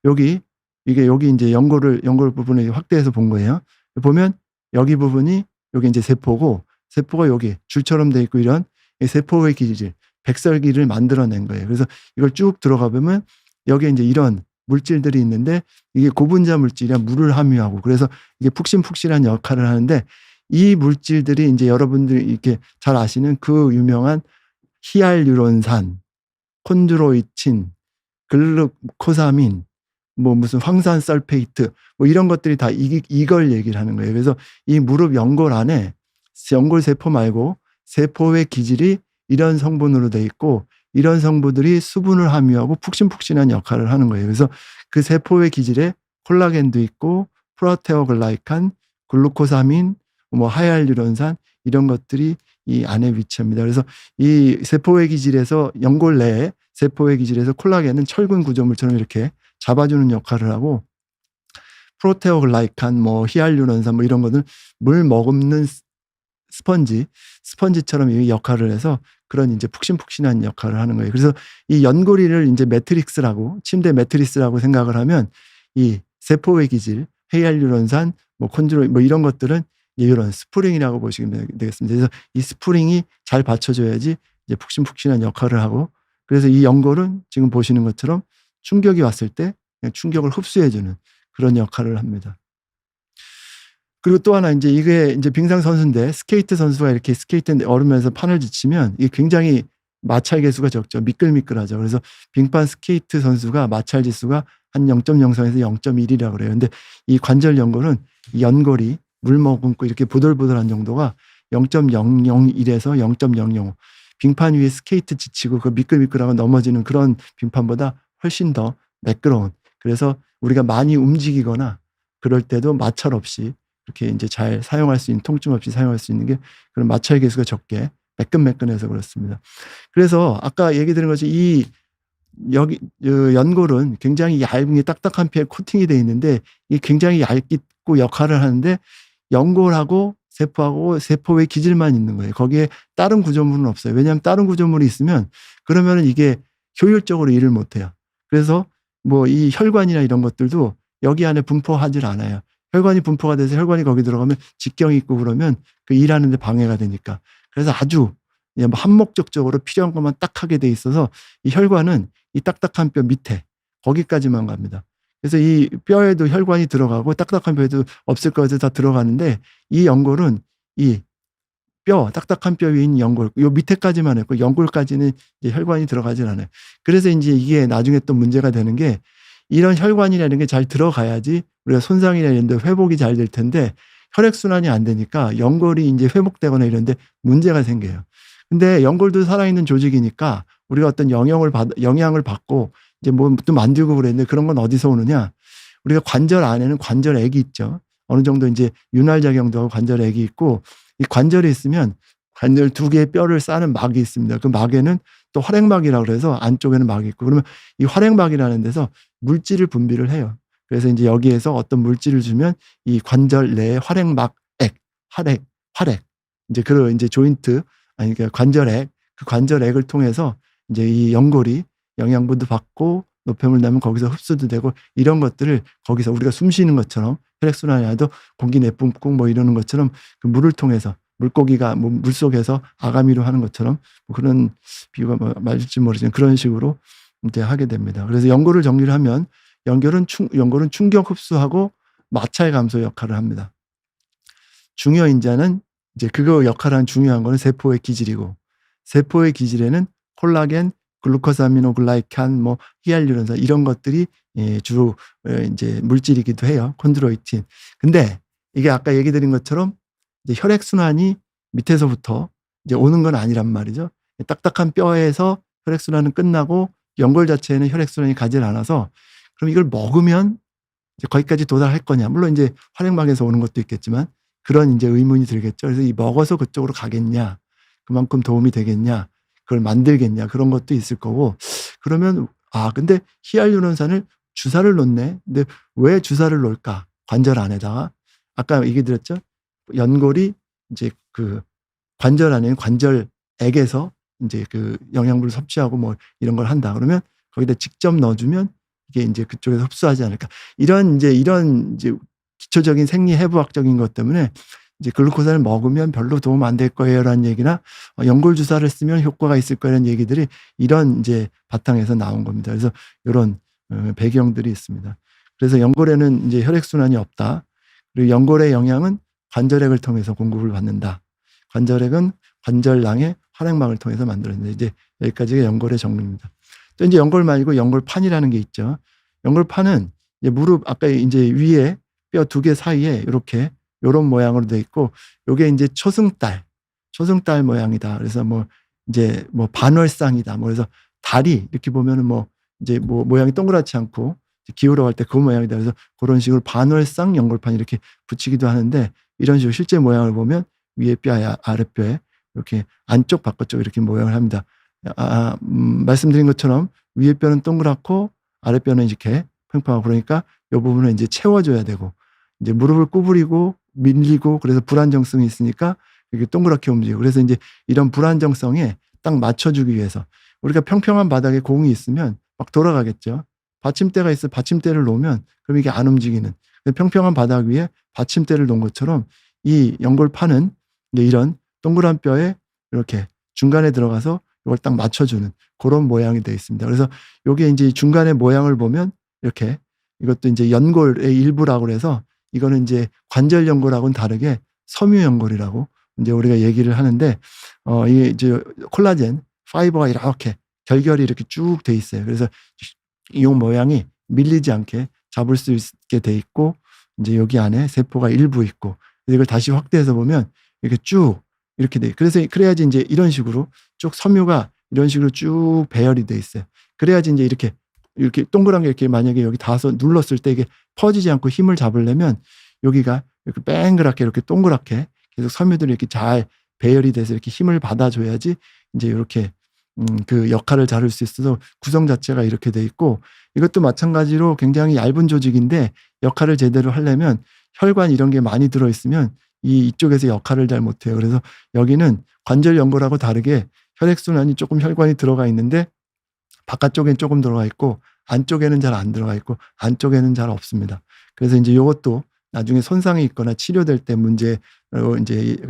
여기 이제 연골 부분을 확대해서 본 거예요. 보면 여기 부분이 여기 이제 세포고 세포가 여기 줄처럼 되어 있고 이런 세포의 기질, 백설기를 만들어낸 거예요. 그래서 이걸 쭉 들어가 보면 여기에 이제 이런 물질들이 있는데 이게 고분자 물질이야 물을 함유하고 그래서 이게 푹신푹신한 역할을 하는데 이 물질들이 이제 여러분들이 이렇게 잘 아시는 그 유명한 히알루론산, 콘드로이친, 글루코사민, 뭐 무슨 황산설페이트 뭐 이런 것들이 다 이걸 얘기를 하는 거예요. 그래서 이 무릎 연골 안에 연골 세포 말고 세포의 기질이 이런 성분으로 돼 있고 이런 성분들이 수분을 함유하고 푹신푹신한 역할을 하는 거예요. 그래서 그 세포의 기질에 콜라겐도 있고 프로테오글라이칸, 글루코사민, 뭐 하이알루론산 이런 것들이 이 안에 위치합니다. 그래서 이 세포의 기질에서 연골 내에 세포의 기질에서 콜라겐은 철근 구조물처럼 이렇게 잡아주는 역할을 하고 프로테오글라이칸, 뭐 히알루론산 뭐 이런 것은 물 머금는 스펀지처럼 이 역할을 해서 그런 이제 푹신푹신한 역할을 하는 거예요. 그래서 이 연골이를 이제 매트릭스라고 침대 매트리스라고 생각을 하면 이 세포의 기질, 히알루론산, 뭐 콘드로이 뭐 이런 것들은 이런 스프링이라고 보시면 되겠습니다. 그래서 이 스프링이 잘 받쳐줘야지 이제 푹신푹신한 역할을 하고 그래서 이 연골은 지금 보시는 것처럼 충격이 왔을 때 그냥 충격을 흡수해주는 그런 역할을 합니다. 그리고 또 하나 이제 이게 이제 빙상 선수인데 스케이트 선수가 이렇게 스케이트 얼으면서 판을 지치면 이게 굉장히 마찰 계수가 적죠. 미끌미끌하죠. 그래서 빙판 스케이트 선수가 마찰 지수가 한 0.03에서 0.1이라고 그래요. 근데 이 관절 연골은 이 연골이 물 머금고 이렇게 부들부들한 정도가 0.001에서 0.005. 빙판 위에 스케이트 지치고 그 미끌미끌하고 넘어지는 그런 빙판보다 훨씬 더 매끄러운. 그래서 우리가 많이 움직이거나 그럴 때도 마찰 없이 이렇게 이제 잘 사용할 수 있는 통증 없이 사용할 수 있는 게 그런 마찰 계수가 적게 매끈매끈해서 그렇습니다. 그래서 아까 얘기 드린 것이 이 여기 연골은 굉장히 얇은 게 딱딱한 피에 코팅이 되어 있는데 이게 굉장히 얇고 역할을 하는데 연골하고 세포하고 세포의 기질만 있는 거예요. 거기에 다른 구조물은 없어요. 왜냐하면 다른 구조물이 있으면 그러면은 이게 효율적으로 일을 못 해요. 그래서 뭐 이 혈관이나 이런 것들도 여기 안에 분포하질 않아요. 혈관이 분포가 돼서 혈관이 거기 들어가면 직경이 있고 그러면 그 일하는데 방해가 되니까. 그래서 아주 뭐 한목적적으로 필요한 것만 딱 하게 돼 있어서 이 혈관은 이 딱딱한 뼈 밑에 거기까지만 갑니다. 그래서 이 뼈에도 혈관이 들어가고 딱딱한 뼈에도 없을 것에서 다 들어가는데 이 연골은 이 딱딱한 뼈 위에 있는 연골, 요 밑에까지만 했고 연골까지는 이제 혈관이 들어가진 않아요. 그래서 이제 이게 나중에 또 문제가 되는 게 이런 혈관이라는 게 잘 들어가야지 우리가 손상이나 이런 데 회복이 잘 될 텐데 혈액순환이 안 되니까 연골이 이제 회복되거나 이런데 문제가 생겨요. 근데 연골도 살아있는 조직이니까 우리가 어떤 영향을 받고 이제 뭐 또 만들고 그랬는데 그런 건 어디서 오느냐? 우리가 관절 안에는 관절액이 있죠. 어느 정도 이제 윤활작용도 하고 관절액이 있고 이 관절이 있으면 관절 두 개의 뼈를 싸는 막이 있습니다. 그 막에는 또 활액막이라고 그래서 안쪽에는 막이 있고 그러면 이 활액막이라는 데서 물질을 분비를 해요. 그래서 이제 여기에서 어떤 물질을 주면 이 관절 내에 활액막액, 활액 이제 그런 이제 조인트 아니 그러니까 관절액 그 관절액을 통해서 이제 이 연골이 영양분도 받고 노폐물 나면 거기서 흡수도 되고 이런 것들을 거기서 우리가 숨 쉬는 것처럼 혈액순환이 아니라도 공기 내뿜고 뭐 이러는 것처럼 그 물을 통해서 물고기가 뭐 물속에서 아가미로 하는 것처럼 뭐 그런 비유가 뭐 맞을지 모르지만 그런 식으로 이제 하게 됩니다. 그래서 연골을 정리를 하면 연골은 충격 흡수하고 마찰 감소 역할을 합니다. 중요인자는 이제 그거 역할을 하는 중요한 거는 세포의 기질이고 세포의 기질에는 콜라겐, 글루코사미노글라이칸, 뭐 히알루론산 이런 것들이 주로 이제 물질이기도 해요. 콘드로이틴. 근데 이게 아까 얘기 드린 것처럼 이제 혈액순환이 밑에서부터 이제 오는 건 아니란 말이죠. 딱딱한 뼈에서 혈액순환은 끝나고 연골 자체에는 혈액순환이 가지 않아서 그럼 이걸 먹으면 이제 거기까지 도달할 거냐. 물론 이제 활액막에서 오는 것도 있겠지만 그런 이제 의문이 들겠죠. 그래서 이 먹어서 그쪽으로 가겠냐. 그만큼 도움이 되겠냐. 그걸 만들겠냐. 그런 것도 있을 거고. 그러면 근데 히알루론산을 주사를 놓네. 근데 왜 주사를 놓을까? 관절 안에다가. 아까 얘기 드렸죠. 연골이 이제 그 관절 안에 관절액에서 이제 그 영양분을 섭취하고 뭐 이런 걸 한다. 그러면 거기다 직접 넣어주면 이게 이제 그쪽에서 흡수하지 않을까. 이런 이제 기초적인 생리해부학적인 것 때문에 이제 글루코산을 먹으면 별로 도움 안 될 거예요라는 얘기나 연골 주사를 쓰면 효과가 있을 거라는 얘기들이 이런 이제 바탕에서 나온 겁니다. 그래서 이런 배경들이 있습니다. 그래서 연골에는 이제 혈액순환이 없다. 그리고 연골의 영양은 관절액을 통해서 공급을 받는다. 관절액은 관절낭의 활액막을 통해서 만들어진다. 이제 여기까지가 연골의 정리입니다. 또 이제 연골 말고 연골판이라는 게 있죠. 연골판은 이제 무릎 아까 이제 위에 뼈 두 개 사이에 이렇게 요런 모양으로 돼 있고 요게 이제 초승달 모양이다. 그래서 뭐 이제 뭐 반월상이다. 뭐 그래서 다리 이렇게 보면은 뭐 이제 뭐 모양이 동그랗지 않고 기울어 갈 때 그 모양이다. 그래서 그런 식으로 반월상 연골판 이렇게 붙이기도 하는데 이런 식으로 실제 모양을 보면 위에 뼈에 아랫뼈에 이렇게 안쪽 바깥쪽 이렇게 모양을 합니다. 말씀드린 것처럼 위에 뼈는 동그랗고 아랫뼈는 이렇게 팽팽하고 그러니까 이 부분은 이제 채워줘야 되고 이제 무릎을 구부리고 밀리고 그래서 불안정성이 있으니까 이렇게 동그랗게 움직이고 그래서 이제 이런 불안정성에 딱 맞춰주기 위해서 우리가 평평한 바닥에 공이 있으면 막 돌아가겠죠. 받침대가 있어 받침대를 놓으면 그럼 이게 안 움직이는 평평한 바닥 위에 받침대를 놓은 것처럼 이 연골판은 이제 이런 동그란 뼈에 이렇게 중간에 들어가서 이걸 딱 맞춰주는 그런 모양이 되어 있습니다. 그래서 이게 이제 중간에 모양을 보면 이렇게 이것도 이제 연골의 일부라고 해서 이거는 이제 관절 연골하고는 다르게 섬유 연골이라고 이제 우리가 얘기를 하는데 이게 이제 콜라겐 파이버가 이렇게 결결이 이렇게 쭉 돼 있어요. 그래서 이 모양이 밀리지 않게 잡을 수 있게 돼 있고 이제 여기 안에 세포가 일부 있고 이걸 다시 확대해서 보면 이렇게 쭉 이렇게 돼. 그래서 그래야지 이제 이런 식으로 쭉 섬유가 이런 식으로 쭉 배열이 돼 있어요. 그래야지 이제 이렇게 동그란 게 이렇게 만약에 여기 닿아서 눌렀을 때 이게 퍼지지 않고 힘을 잡으려면 여기가 이렇게 뺑그랗게 이렇게 동그랗게 계속 섬유들이 이렇게 잘 배열이 돼서 이렇게 힘을 받아줘야지 이제 이렇게 그 역할을 다룰 수 있어서 구성 자체가 이렇게 돼 있고 이것도 마찬가지로 굉장히 얇은 조직인데 역할을 제대로 하려면 혈관 이런 게 많이 들어있으면 이쪽에서 역할을 잘 못해요. 그래서 여기는 관절 연골하고 다르게 혈액순환이 조금 혈관이 들어가 있는데 바깥쪽엔 조금 들어가 있고 안쪽에는 잘 안 들어가 있고 안쪽에는 잘 없습니다. 그래서 이제 이것도 나중에 손상이 있거나 치료될 때 문제가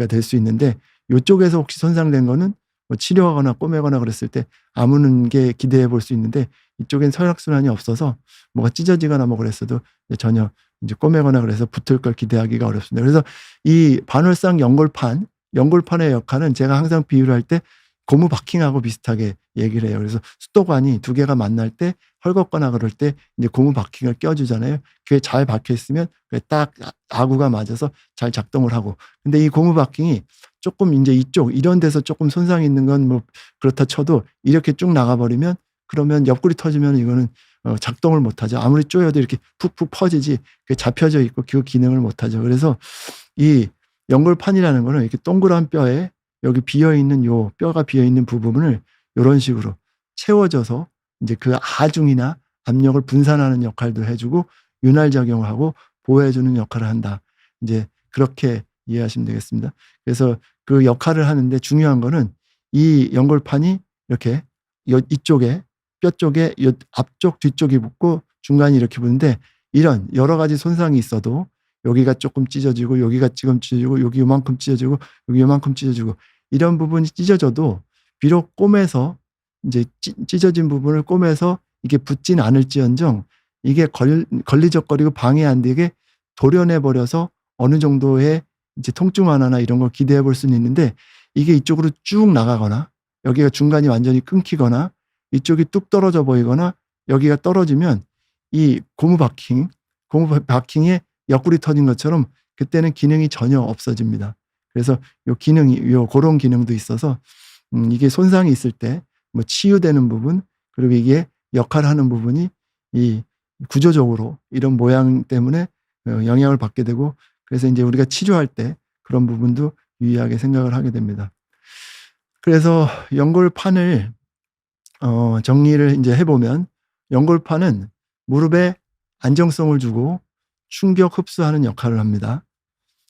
될 수 있는데 이쪽에서 혹시 손상된 거는 뭐 치료하거나 꼬매거나 그랬을 때 아무는 게 기대해 볼 수 있는데 이쪽엔 혈액순환이 없어서 뭐가 찢어지거나 뭐 그랬어도 전혀 이제 꼬매거나 그래서 붙을 걸 기대하기가 어렵습니다. 그래서 이 반월상 연골판의 역할은 제가 항상 비유를 할 때 고무 바킹하고 비슷하게 얘기를 해요. 그래서 수도관이 두 개가 만날 때 헐겁거나 그럴 때 이제 고무 바킹을 껴주잖아요. 그게 잘 박혀 있으면 그게 딱 아구가 맞아서 잘 작동을 하고. 근데 이 고무 바킹이 조금 이제 이쪽 이런 데서 조금 손상이 있는 건 뭐 그렇다 쳐도 이렇게 쭉 나가버리면 그러면 옆구리 터지면 이거는 작동을 못하죠. 아무리 쪼여도 이렇게 푹푹 퍼지지 그게 잡혀져 있고 그 기능을 못하죠. 그래서 이 연골판이라는 거는 이렇게 동그란 뼈에 여기 비어 있는 요 뼈가 비어 있는 부분을 요런 식으로 채워져서 이제 그 하중이나 압력을 분산하는 역할도 해주고 윤활 작용을 하고 보호해주는 역할을 한다. 이제 그렇게 이해하시면 되겠습니다. 그래서 그 역할을 하는데 중요한 거는 이 연골판이 이렇게 이쪽에 뼈 쪽에 앞쪽 뒤쪽이 붙고 중간이 이렇게 붙는데 이런 여러 가지 손상이 있어도 여기가 조금 찢어지고 여기가 지금 찢어지고 여기 요만큼 찢어지고 여기 요만큼 찢어지고 이런 부분이 찢어져도 비록 꼬매서 이제 찢어진 부분을 꼬매서 이게 붙진 않을지언정 이게 걸리적거리고 방해 안 되게 도려내 버려서 어느 정도의 이제 통증 완화나 이런 걸 기대해 볼 수는 있는데 이게 이쪽으로 쭉 나가거나 여기가 중간이 완전히 끊기거나 이쪽이 뚝 떨어져 보이거나 여기가 떨어지면 이 고무 바킹에 옆구리 터진 것처럼 그때는 기능이 전혀 없어집니다. 그래서 그런 기능도 있어서 이게 손상이 있을 때 뭐 치유되는 부분 그리고 이게 역할하는 부분이 이 구조적으로 이런 모양 때문에 영향을 받게 되고 그래서 이제 우리가 치료할 때 그런 부분도 유의하게 생각을 하게 됩니다. 그래서 연골판을 정리를 이제 해보면 연골판은 무릎에 안정성을 주고 충격 흡수하는 역할을 합니다.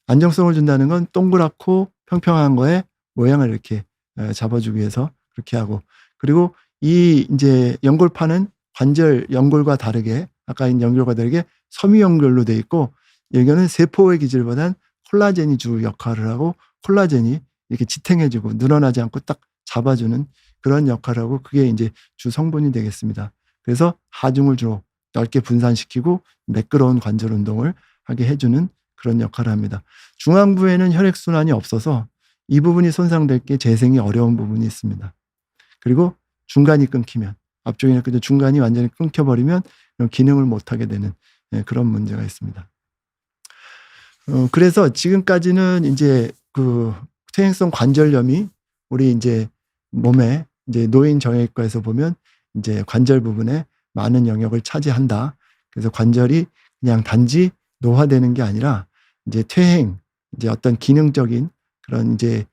안정성을 준다는 건 동그랗고 평평한 거에 모양을 이렇게 잡아주기 위해서 그렇게 하고 그리고 이 이제 연골판은 연골과 다르게 아까 연골과 다르게 섬유연골로 되어 있고 여기는 세포의 기질보단 콜라겐이 주 역할을 하고 콜라겐이 이렇게 지탱해주고 늘어나지 않고 딱 잡아주는 그런 역할을 하고 그게 이제 주 성분이 되겠습니다. 그래서 하중을 주로 넓게 분산시키고 매끄러운 관절 운동을 하게 해주는 그런 역할을 합니다. 중앙부에는 혈액순환이 없어서 이 부분이 손상될 게 재생이 어려운 부분이 있습니다. 그리고 중간이 끊기면 앞쪽이나 중간이 완전히 끊겨버리면 기능을 못하게 되는 그런 문제가 있습니다. 그래서 지금까지는 이제 그 퇴행성 관절염이 우리 이제 몸에 이제 노인 정형외과에서 보면 이제 관절 부분에 많은 영역을 차지한다. 그래서 관절이 그냥 단지 노화되는 게 아니라 이제 퇴행, 이제 어떤 기능적인 그런 이제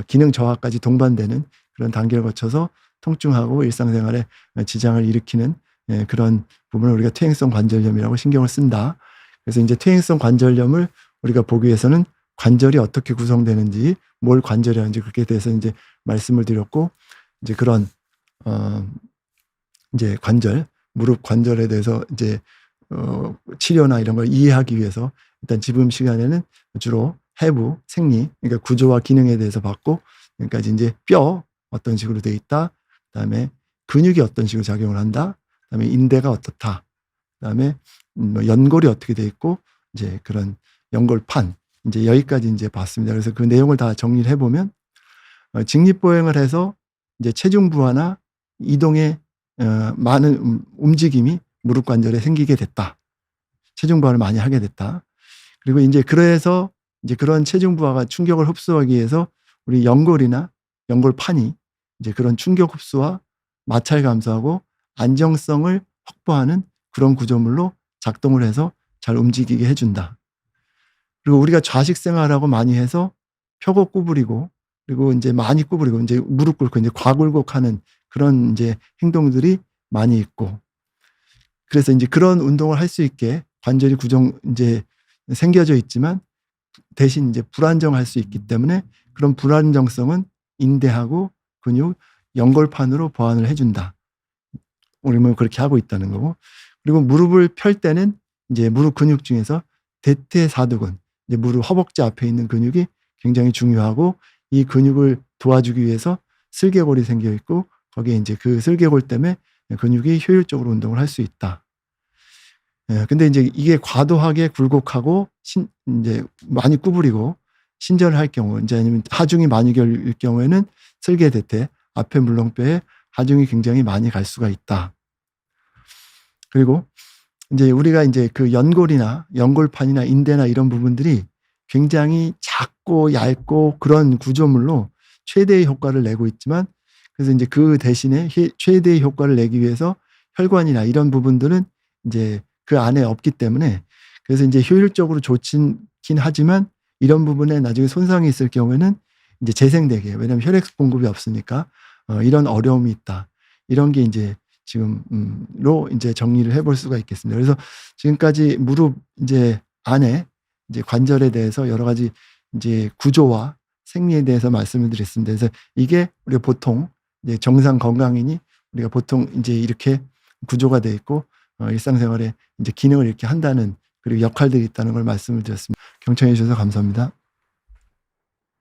기능 저하까지 동반되는 그런 단계를 거쳐서 통증하고 일상생활에 지장을 일으키는 그런 부분을 우리가 퇴행성 관절염이라고 신경을 쓴다. 그래서 이제 퇴행성 관절염을 우리가 보기 위해서는 관절이 어떻게 구성되는지, 뭘 관절이라는지 그렇게 대해서 이제 말씀을 드렸고, 이제 그런 이제 무릎 관절에 대해서 이제 치료나 이런 걸 이해하기 위해서 일단 지금 시간에는 주로 해부, 생리, 그러니까 구조와 기능에 대해서 봤고, 그러니까 이제 뼈 어떤 식으로 돼 있다, 그다음에 근육이 어떤 식으로 작용을 한다, 그다음에 인대가 어떻다, 그다음에 연골이 어떻게 돼 있고, 이제 그런 연골판, 이제 여기까지 이제 봤습니다. 그래서 그 내용을 다 정리를 해보면 직립보행을 해서 이제 체중 부하나 이동에 많은 움직임이 무릎 관절에 생기게 됐다. 체중 부하를 많이 하게 됐다. 그리고 이제 그래서 이제 그런 체중 부하가 충격을 흡수하기 위해서 우리 연골이나 연골판이 이제 그런 충격 흡수와 마찰 감소하고 안정성을 확보하는 그런 구조물로 작동을 해서 잘 움직이게 해준다. 그리고 우리가 좌식 생활하고 많이 해서 펴고 구부리고 그리고 이제 많이 구부리고 이제 무릎 꿇고 이제 과굴곡하는 그런 이제 행동들이 많이 있고 그래서 이제 그런 운동을 할 수 있게 관절이 이제 생겨져 있지만 대신 이제 불안정할 수 있기 때문에 그런 불안정성은 인대하고 근육, 연골판으로 보완을 해준다. 우리는 그렇게 하고 있다는 거고. 그리고 무릎을 펼 때는 이제 무릎 근육 중에서 대퇴사두근, 이제 무릎 허벅지 앞에 있는 근육이 굉장히 중요하고 이 근육을 도와주기 위해서 슬개골이 생겨 있고 거기에 이제 그 슬개골 때문에 근육이 효율적으로 운동을 할 수 있다. 예, 근데 이제 이게 과도하게 굴곡하고 이제 많이 구부리고 신전을 할 경우, 이제 아니면 하중이 많이 결릴 경우에는 슬개대퇴, 앞에 물렁뼈에 하중이 굉장히 많이 갈 수가 있다. 그리고 이제 우리가 이제 그 연골이나 연골판이나 인대나 이런 부분들이 굉장히 작고 얇고 그런 구조물로 최대의 효과를 내고 있지만, 그래서 이제 그 대신에 최대의 효과를 내기 위해서 혈관이나 이런 부분들은 이제 그 안에 없기 때문에, 그래서 이제 효율적으로 좋긴 하지만 이런 부분에 나중에 손상이 있을 경우에는 이제 재생되게, 왜냐하면 혈액 공급이 없으니까 이런 어려움이 있다. 이런 게 이제 지금로 이제 정리를 해볼 수가 있겠습니다. 그래서 지금까지 무릎 이제 안에 이제 관절에 대해서 여러 가지 이제 구조와 생리에 대해서 말씀을 드렸습니다. 그래서 이게 우리가 보통 이제 정상 건강인이 우리가 보통 이제 이렇게 구조가 되어 있고 일상생활에 이제 기능을 이렇게 한다는, 그리고 역할들이 있다는 걸 말씀을 드렸습니다. 경청해 주셔서 감사합니다.